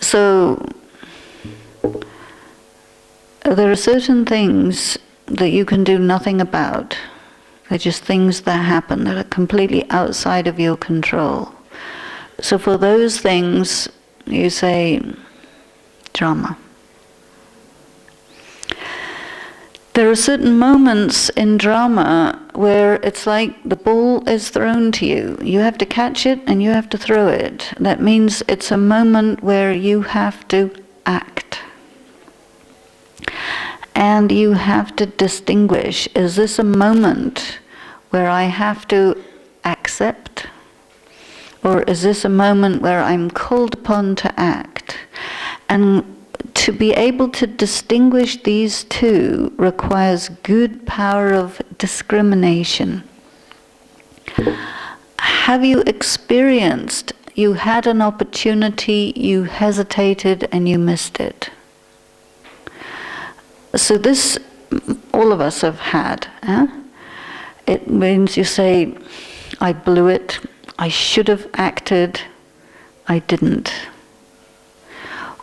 So there are certain things that you can do nothing about. They're just things that happen that are completely outside of your control. So for those things, you say, drama. There are certain moments in drama where it's like the ball is thrown to you. You have to catch it and you have to throw it. That means it's a moment where you have to act. And you have to distinguish, is this a moment where I have to accept? Or is this a moment where I'm called upon to act? And to be able to distinguish these two requires good power of discrimination. Have you experienced, you had an opportunity, you hesitated, and you missed it? So this, all of us have had. It means you say, I blew it, I should have acted, I didn't.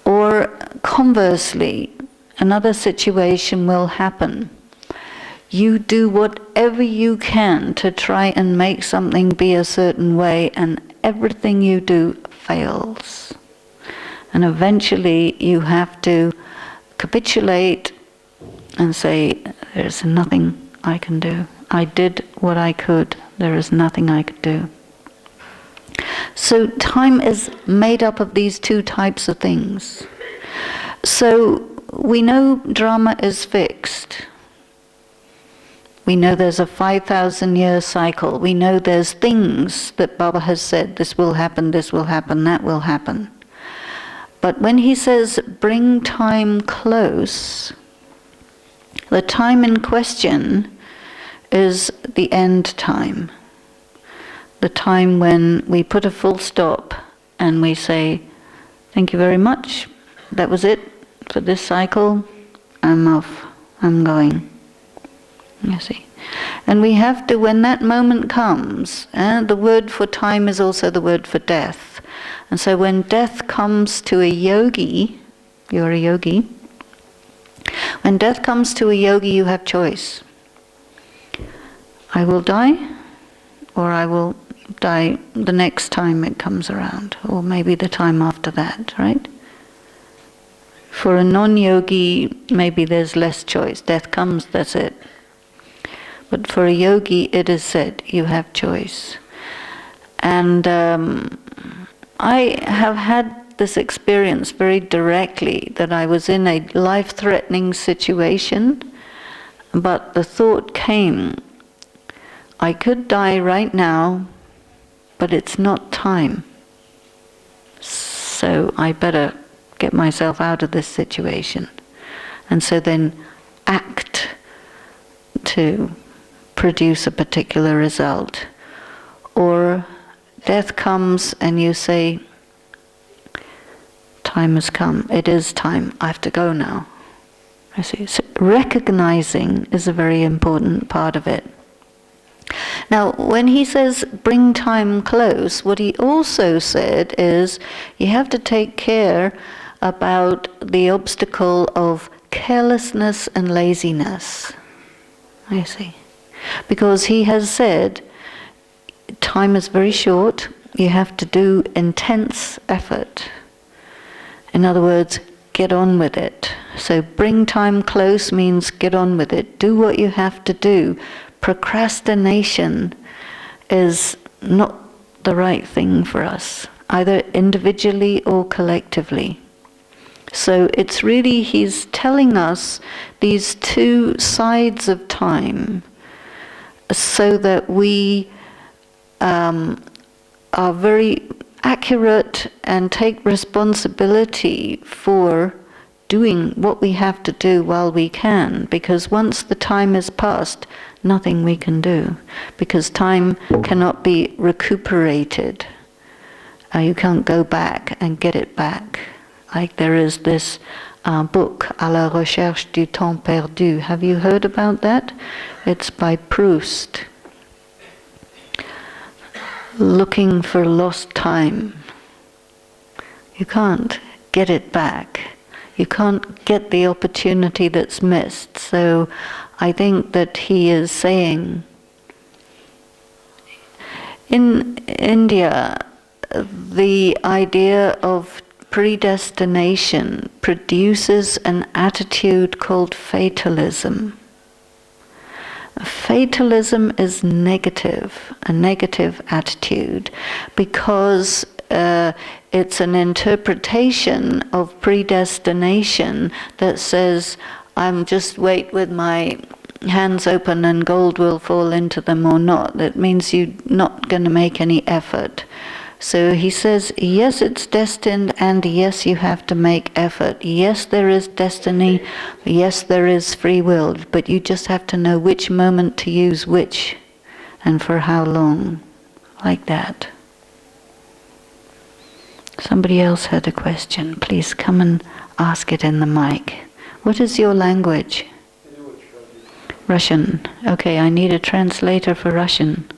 Or conversely, another situation will happen. You do whatever you can to try and make something be a certain way, and everything you do fails. And eventually you have to capitulate and say, there's nothing I can do. I did what I could. There is nothing I could do. So time is made up of these two types of things. So we know drama is fixed. We know there's a 5,000-year cycle. We know there's things that Baba has said, this will happen, that will happen. But when he says, bring time close, the time in question is the end time. The time when we put a full stop and we say, thank you very much, that was it for this cycle, I'm off, I'm going. You see. And we have to, when that moment comes, the word for time is also the word for death. And so when death comes to a yogi, you're a yogi, when death comes to a yogi, you have choice. I will die, or I will die the next time it comes around, or maybe the time after that, right? For a non-yogi, maybe there's less choice. Death comes, that's it. But for a yogi, it is said, you have choice. And I have had this experience very directly, that I was in a life-threatening situation, but the thought came, I could die right now, but it's not time. So I better get myself out of this situation. And so then act to produce a particular result. Or death comes and you say, time has come, it is time, I have to go now. I see. So recognizing is a very important part of it. Now, when he says bring time close, what he also said is you have to take care about the obstacle of carelessness and laziness. I see. Because he has said time is very short, you have to do intense effort. In other words, get on with it. So bring time close means get on with it. Do what you have to do. procrastination is not the right thing for us, either individually or collectively. So it's really, he's telling us these two sides of time so that we are very accurate and take responsibility for doing what we have to do while we can, because once the time is past, nothing we can do, because time cannot be recuperated. You can't go back and get it back. Like there is this book, À la recherche du temps perdu. Have you heard about that? It's by Proust. Looking for lost time. You can't get it back. You can't get the opportunity that's missed. So I think that he is saying, in India, the idea of predestination produces an attitude called fatalism. Fatalism is negative, a negative attitude, because it's an interpretation of predestination that says, I'm just wait with my hands open and gold will fall into them or not. That means you're not going to make any effort. So he says, yes, it's destined, and yes, you have to make effort. Yes, there is destiny. Yes, there is free will. But you just have to know which moment to use which, and for how long. Like that. Somebody else had a question. Please come and ask it in the mic. What is your language? Russian. Okay, I need a translator for Russian.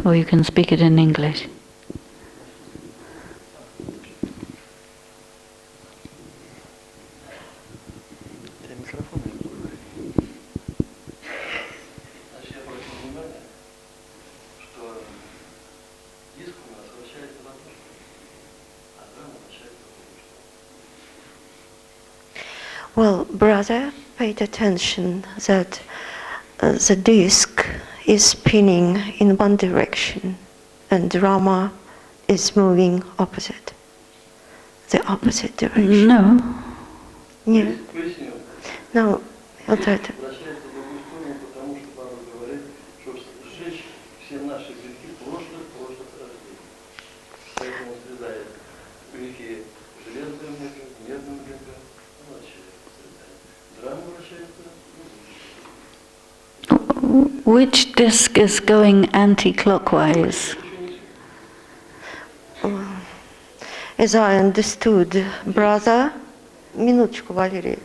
Or you can speak it in English. Well, brother, paid attention that the disc is spinning in one direction and drama is moving opposite, the opposite direction. No. Yeah. No, I'll try to. Which disc is going anti-clockwise? As I understood, brother, минуточку, Валерий.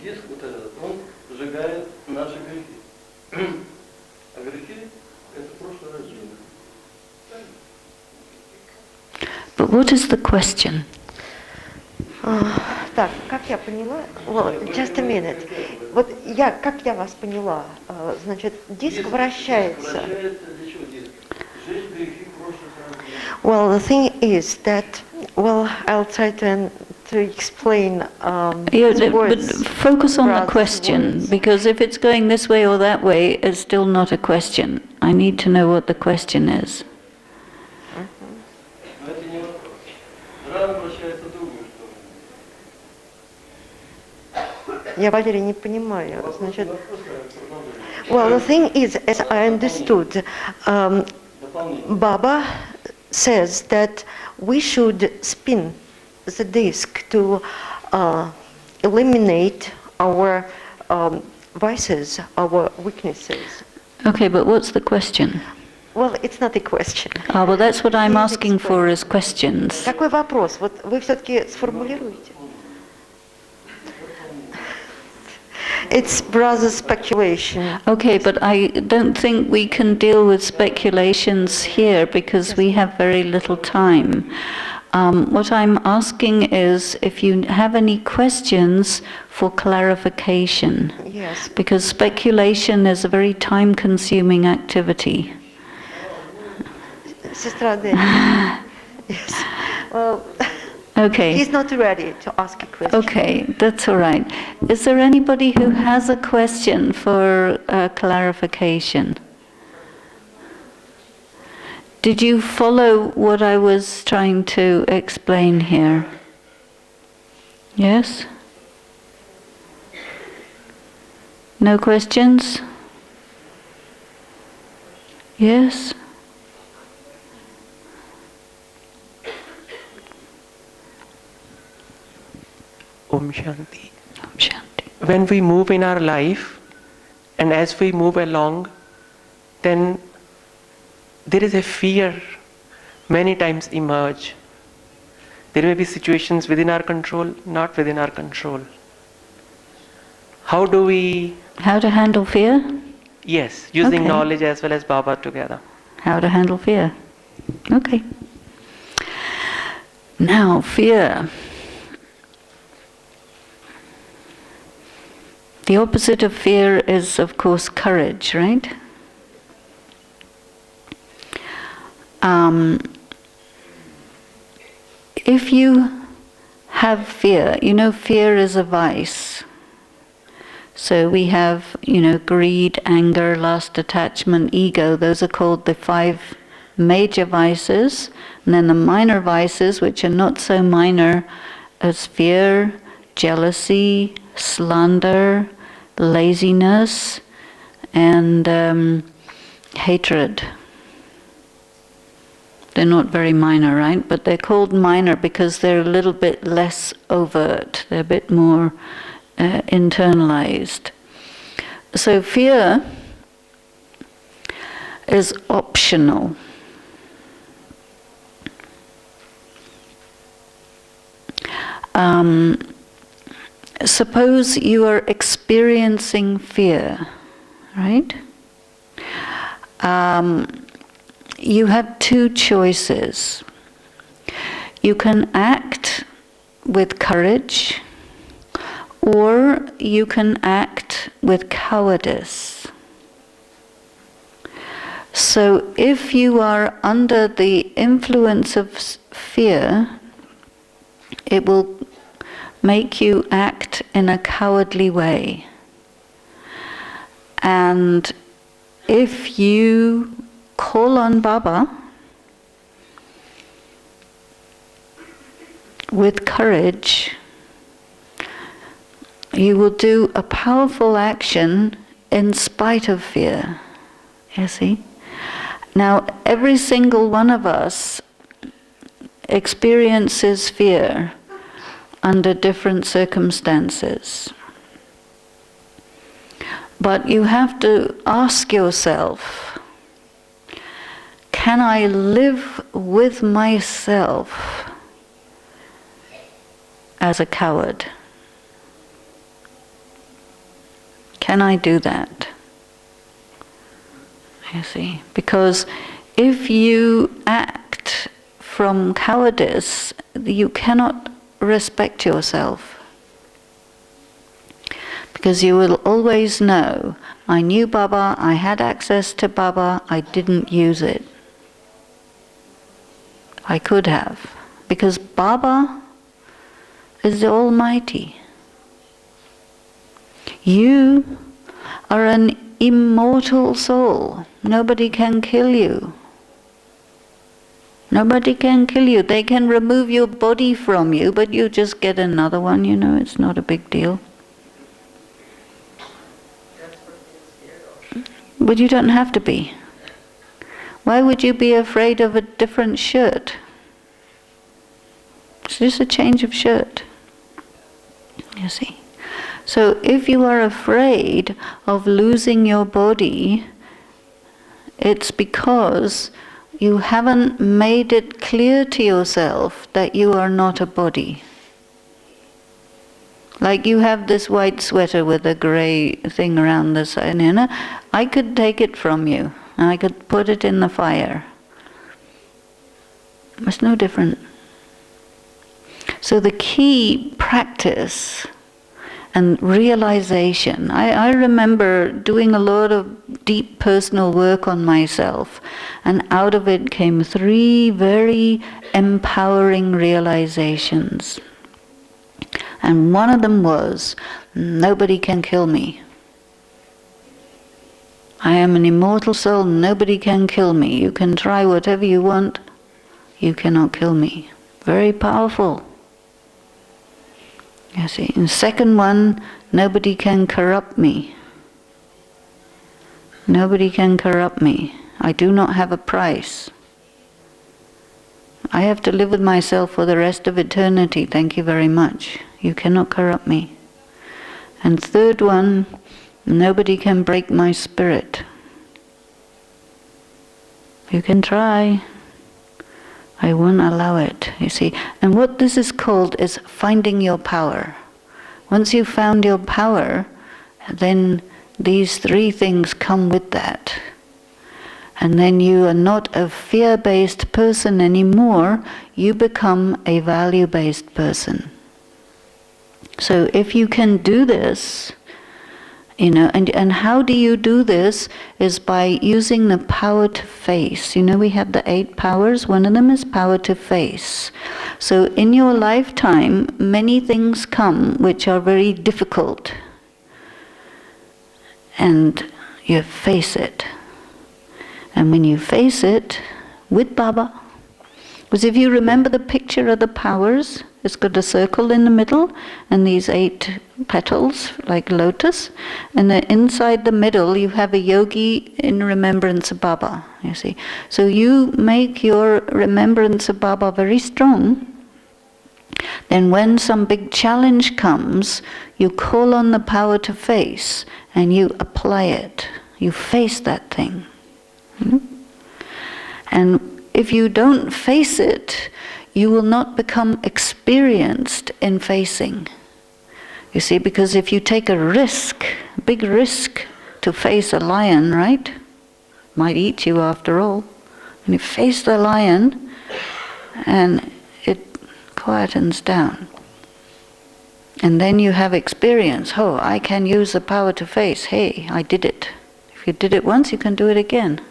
Диск вот этот, он сжигает наши грехи. А грехи – это прошлое рождение. But what is the question? Так, как я поняла, well, just a minute. Вот как я вас поняла, значит, диск вращается. Well, the thing is that, well, I'll try to explain But focus on the question, because if it's going this way or that way, it's still not a question. I need to know what the question is. Я, Валерий, не понимаю. Значит, well, the thing is, as I understood, Baba says that we should spin the disc to eliminate our vices, our weaknesses. Okay, but what's the question? Well, it's not a question. Ah, well, that's what I'm asking for, is questions. Какой вопрос? Вот вы все-таки сформулируете. It's brother's speculation. Okay, but I don't think we can deal with speculations here because we have very little time. What I'm asking is if you have any questions for clarification. Yes. Because speculation is a very time-consuming activity. Sister Denise. Yes. Well, Okay. He's not ready to ask a question. Okay, that's all right. Is there anybody who has a question for clarification? Did you follow what I was trying to explain here? Yes? No questions? Yes? Om Shanti. Om Shanti. When we move in our life, and as we move along, then there is a fear many times emerge. There may be situations within our control, not within our control. How do we... How to handle fear? Yes, using Okay. knowledge as well as Baba together. How to handle fear. Okay. Now, fear. The opposite of fear is, of course, courage, right? If you have fear, fear is a vice. So we have, greed, anger, lust, attachment, ego. Those are called the 5 major vices. And then the minor vices, which are not so minor, as fear, jealousy, slander, laziness, and hatred. They're not very minor, right? But they're called minor because they're a little bit less overt. They're a bit more internalized. So fear is optional. Suppose you are experiencing fear, right? You have 2 choices. You can act with courage, or you can act with cowardice. So if you are under the influence of fear, it will make you act in a cowardly way. And if you call on Baba with courage, you will do a powerful action in spite of fear. You see? Now, every single one of us experiences fear under different circumstances. But you have to ask yourself, can I live with myself as a coward? Can I do that? You see? Because if you act from cowardice, you cannot respect yourself. Because you will always know, I knew Baba, I had access to Baba, I didn't use it. I could have. Because Baba is the Almighty. You are an immortal soul. Nobody can kill you. Nobody can kill you. They can remove your body from you, but you just get another one, it's not a big deal. But you don't have to be. Why would you be afraid of a different shirt? It's just a change of shirt. You see? So if you are afraid of losing your body, it's because you haven't made it clear to yourself that you are not a body. Like you have this white sweater with a grey thing around the side, I could take it from you, and I could put it in the fire. It's no different. So the key practice, and realization. I remember doing a lot of deep personal work on myself, and out of it came 3 very empowering realizations. And one of them was, nobody can kill me. I am an immortal soul, nobody can kill me. You can try whatever you want, you cannot kill me. Very powerful. You see. And second one, nobody can corrupt me. Nobody can corrupt me. I do not have a price. I have to live with myself for the rest of eternity, thank you very much. You cannot corrupt me. And third one, nobody can break my spirit. You can try. I won't allow it, you see. And what this is called is finding your power. Once you've found your power, then these 3 things come with that. And then you are not a fear-based person anymore, you become a value-based person. So if you can do this, and how do you do this is by using the power to face. We have the 8 powers, one of them is power to face. So in your lifetime, many things come which are very difficult. And you face it. And when you face it with Baba, because if you remember the picture of the powers, it's got a circle in the middle and these 8 petals like lotus, and then inside the middle you have a yogi in remembrance of Baba, you see. So you make your remembrance of Baba very strong. Then when some big challenge comes, you call on the power to face and you apply it. You face that thing. And if you don't face it, you will not become experienced in facing. You see, because if you take a risk, a big risk to face a lion, right? Might eat you after all. And you face the lion and it quietens down. And then you have experience. Oh, I can use the power to face. Hey, I did it. If you did it once, you can do it again.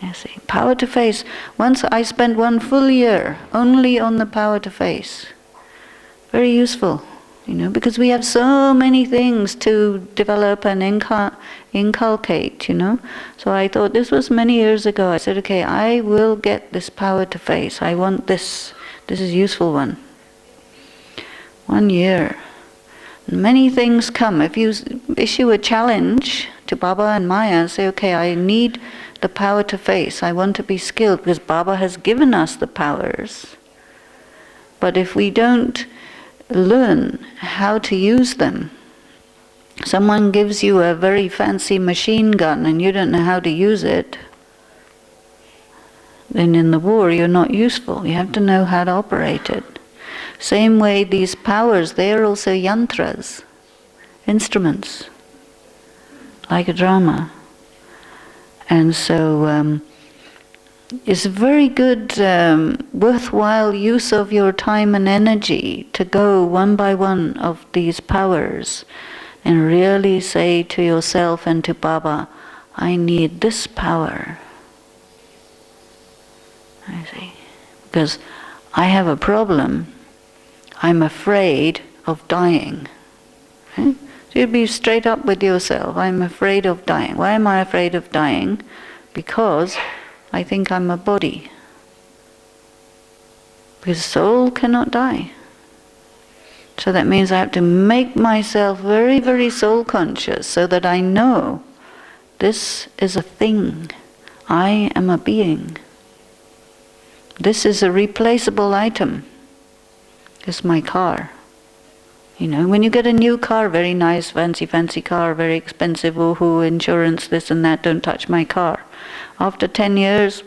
You see, power to face. Once I spent 1 full year only on the power to face. Very useful, because we have so many things to develop and inculcate, So I thought, this was many years ago, I said, okay, I will get this power to face. I want this. This is a useful one. 1 year. Many things come. If you issue a challenge to Baba and Maya, say, okay, I need the power to face. I want to be skilled because Baba has given us the powers. But if we don't learn how to use them, someone gives you a very fancy machine gun and you don't know how to use it, then in the war you're not useful. You have to know how to operate it. Same way these powers, they are also yantras, instruments, like a drama. And so it's a very good, worthwhile use of your time and energy to go one by one of these powers and really say to yourself and to Baba, I need this power. I see. Because I have a problem. I'm afraid of dying. Okay? So you be straight up with yourself. I'm afraid of dying. Why am I afraid of dying? Because I think I'm a body. Because soul cannot die. So that means I have to make myself very, very soul conscious so that I know this is a thing. I am a being. This is a replaceable item. It's my car. When you get a new car, very nice, fancy car, very expensive, woohoo, insurance, this and that, don't touch my car. After 10 years,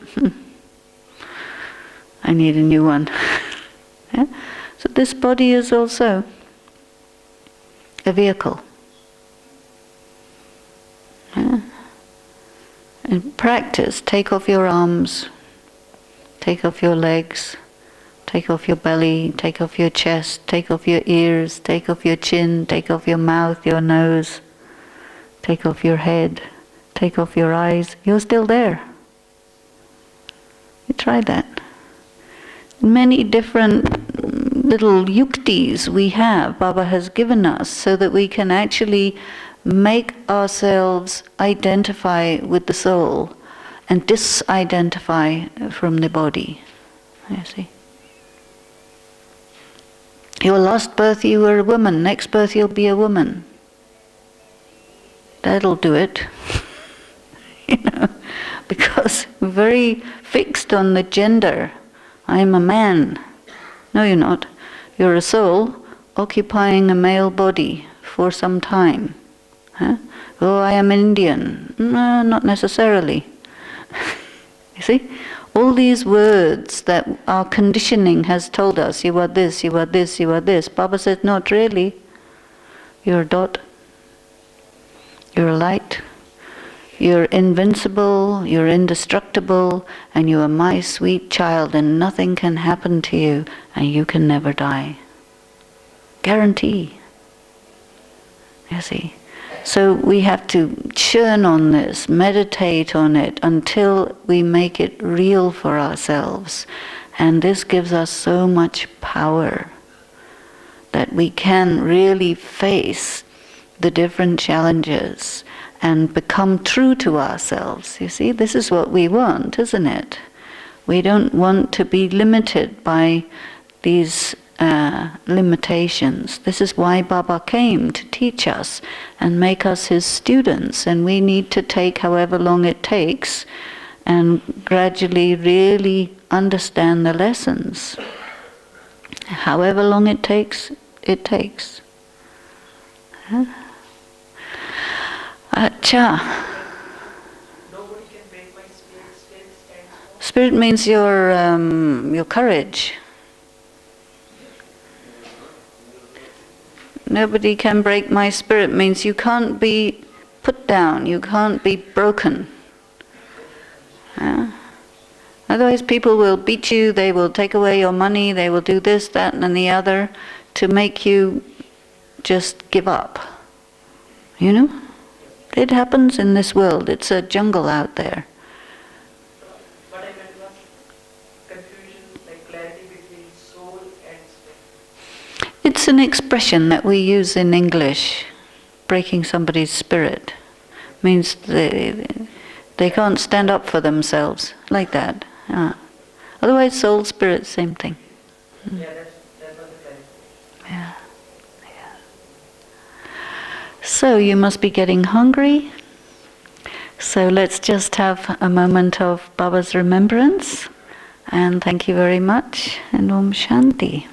I need a new one. Yeah? So this body is also a vehicle. Yeah? In practice, take off your arms, take off your legs, Take off your belly, take off your chest, take off your ears, take off your chin, take off your mouth, your nose, take off your head, take off your eyes. You're still there. You try that. Many different little yuktis we have, Baba has given us, so that we can actually make ourselves identify with the soul and disidentify from the body. You see? Your last birth you were a woman, next birth you'll be a woman. That'll do it. You know, because we're very fixed on the gender. I'm a man. No, you're not. You're a soul occupying a male body for some time. Huh? Oh, I am Indian. No, not necessarily. You see? All these words that our conditioning has told us, you are this, you are this, you are this. Baba says, not really. You're a dot. You're a light. You're invincible, you're indestructible, and you are my sweet child, and nothing can happen to you, and you can never die. Guarantee. You see? So we have to churn on this, meditate on it, until we make it real for ourselves. And this gives us so much power that we can really face the different challenges and become true to ourselves. You see, this is what we want, isn't it? We don't want to be limited by these limitations. This is why Baba came, to teach us and make us his students, and we need to take however long it takes and gradually really understand the lessons. However long it takes, it takes. Huh? Acha. Nobody can break my spirit. Spirit stands for. Spirit means your courage. Nobody can break my spirit means you can't be put down, you can't be broken. Yeah? Otherwise people will beat you, they will take away your money, they will do this, that and the other to make you just give up. You know? It happens in this world, it's a jungle out there. What I meant was confusion, like clarity between soul and spirit. It's an expression that we use in English. Breaking somebody's spirit means they can't stand up for themselves, like that. Otherwise, soul, spirit, same thing. Yeah, that was the clarification. Yeah. So you must be getting hungry. So let's just have a moment of Baba's remembrance. And thank you very much. And Om Shanti.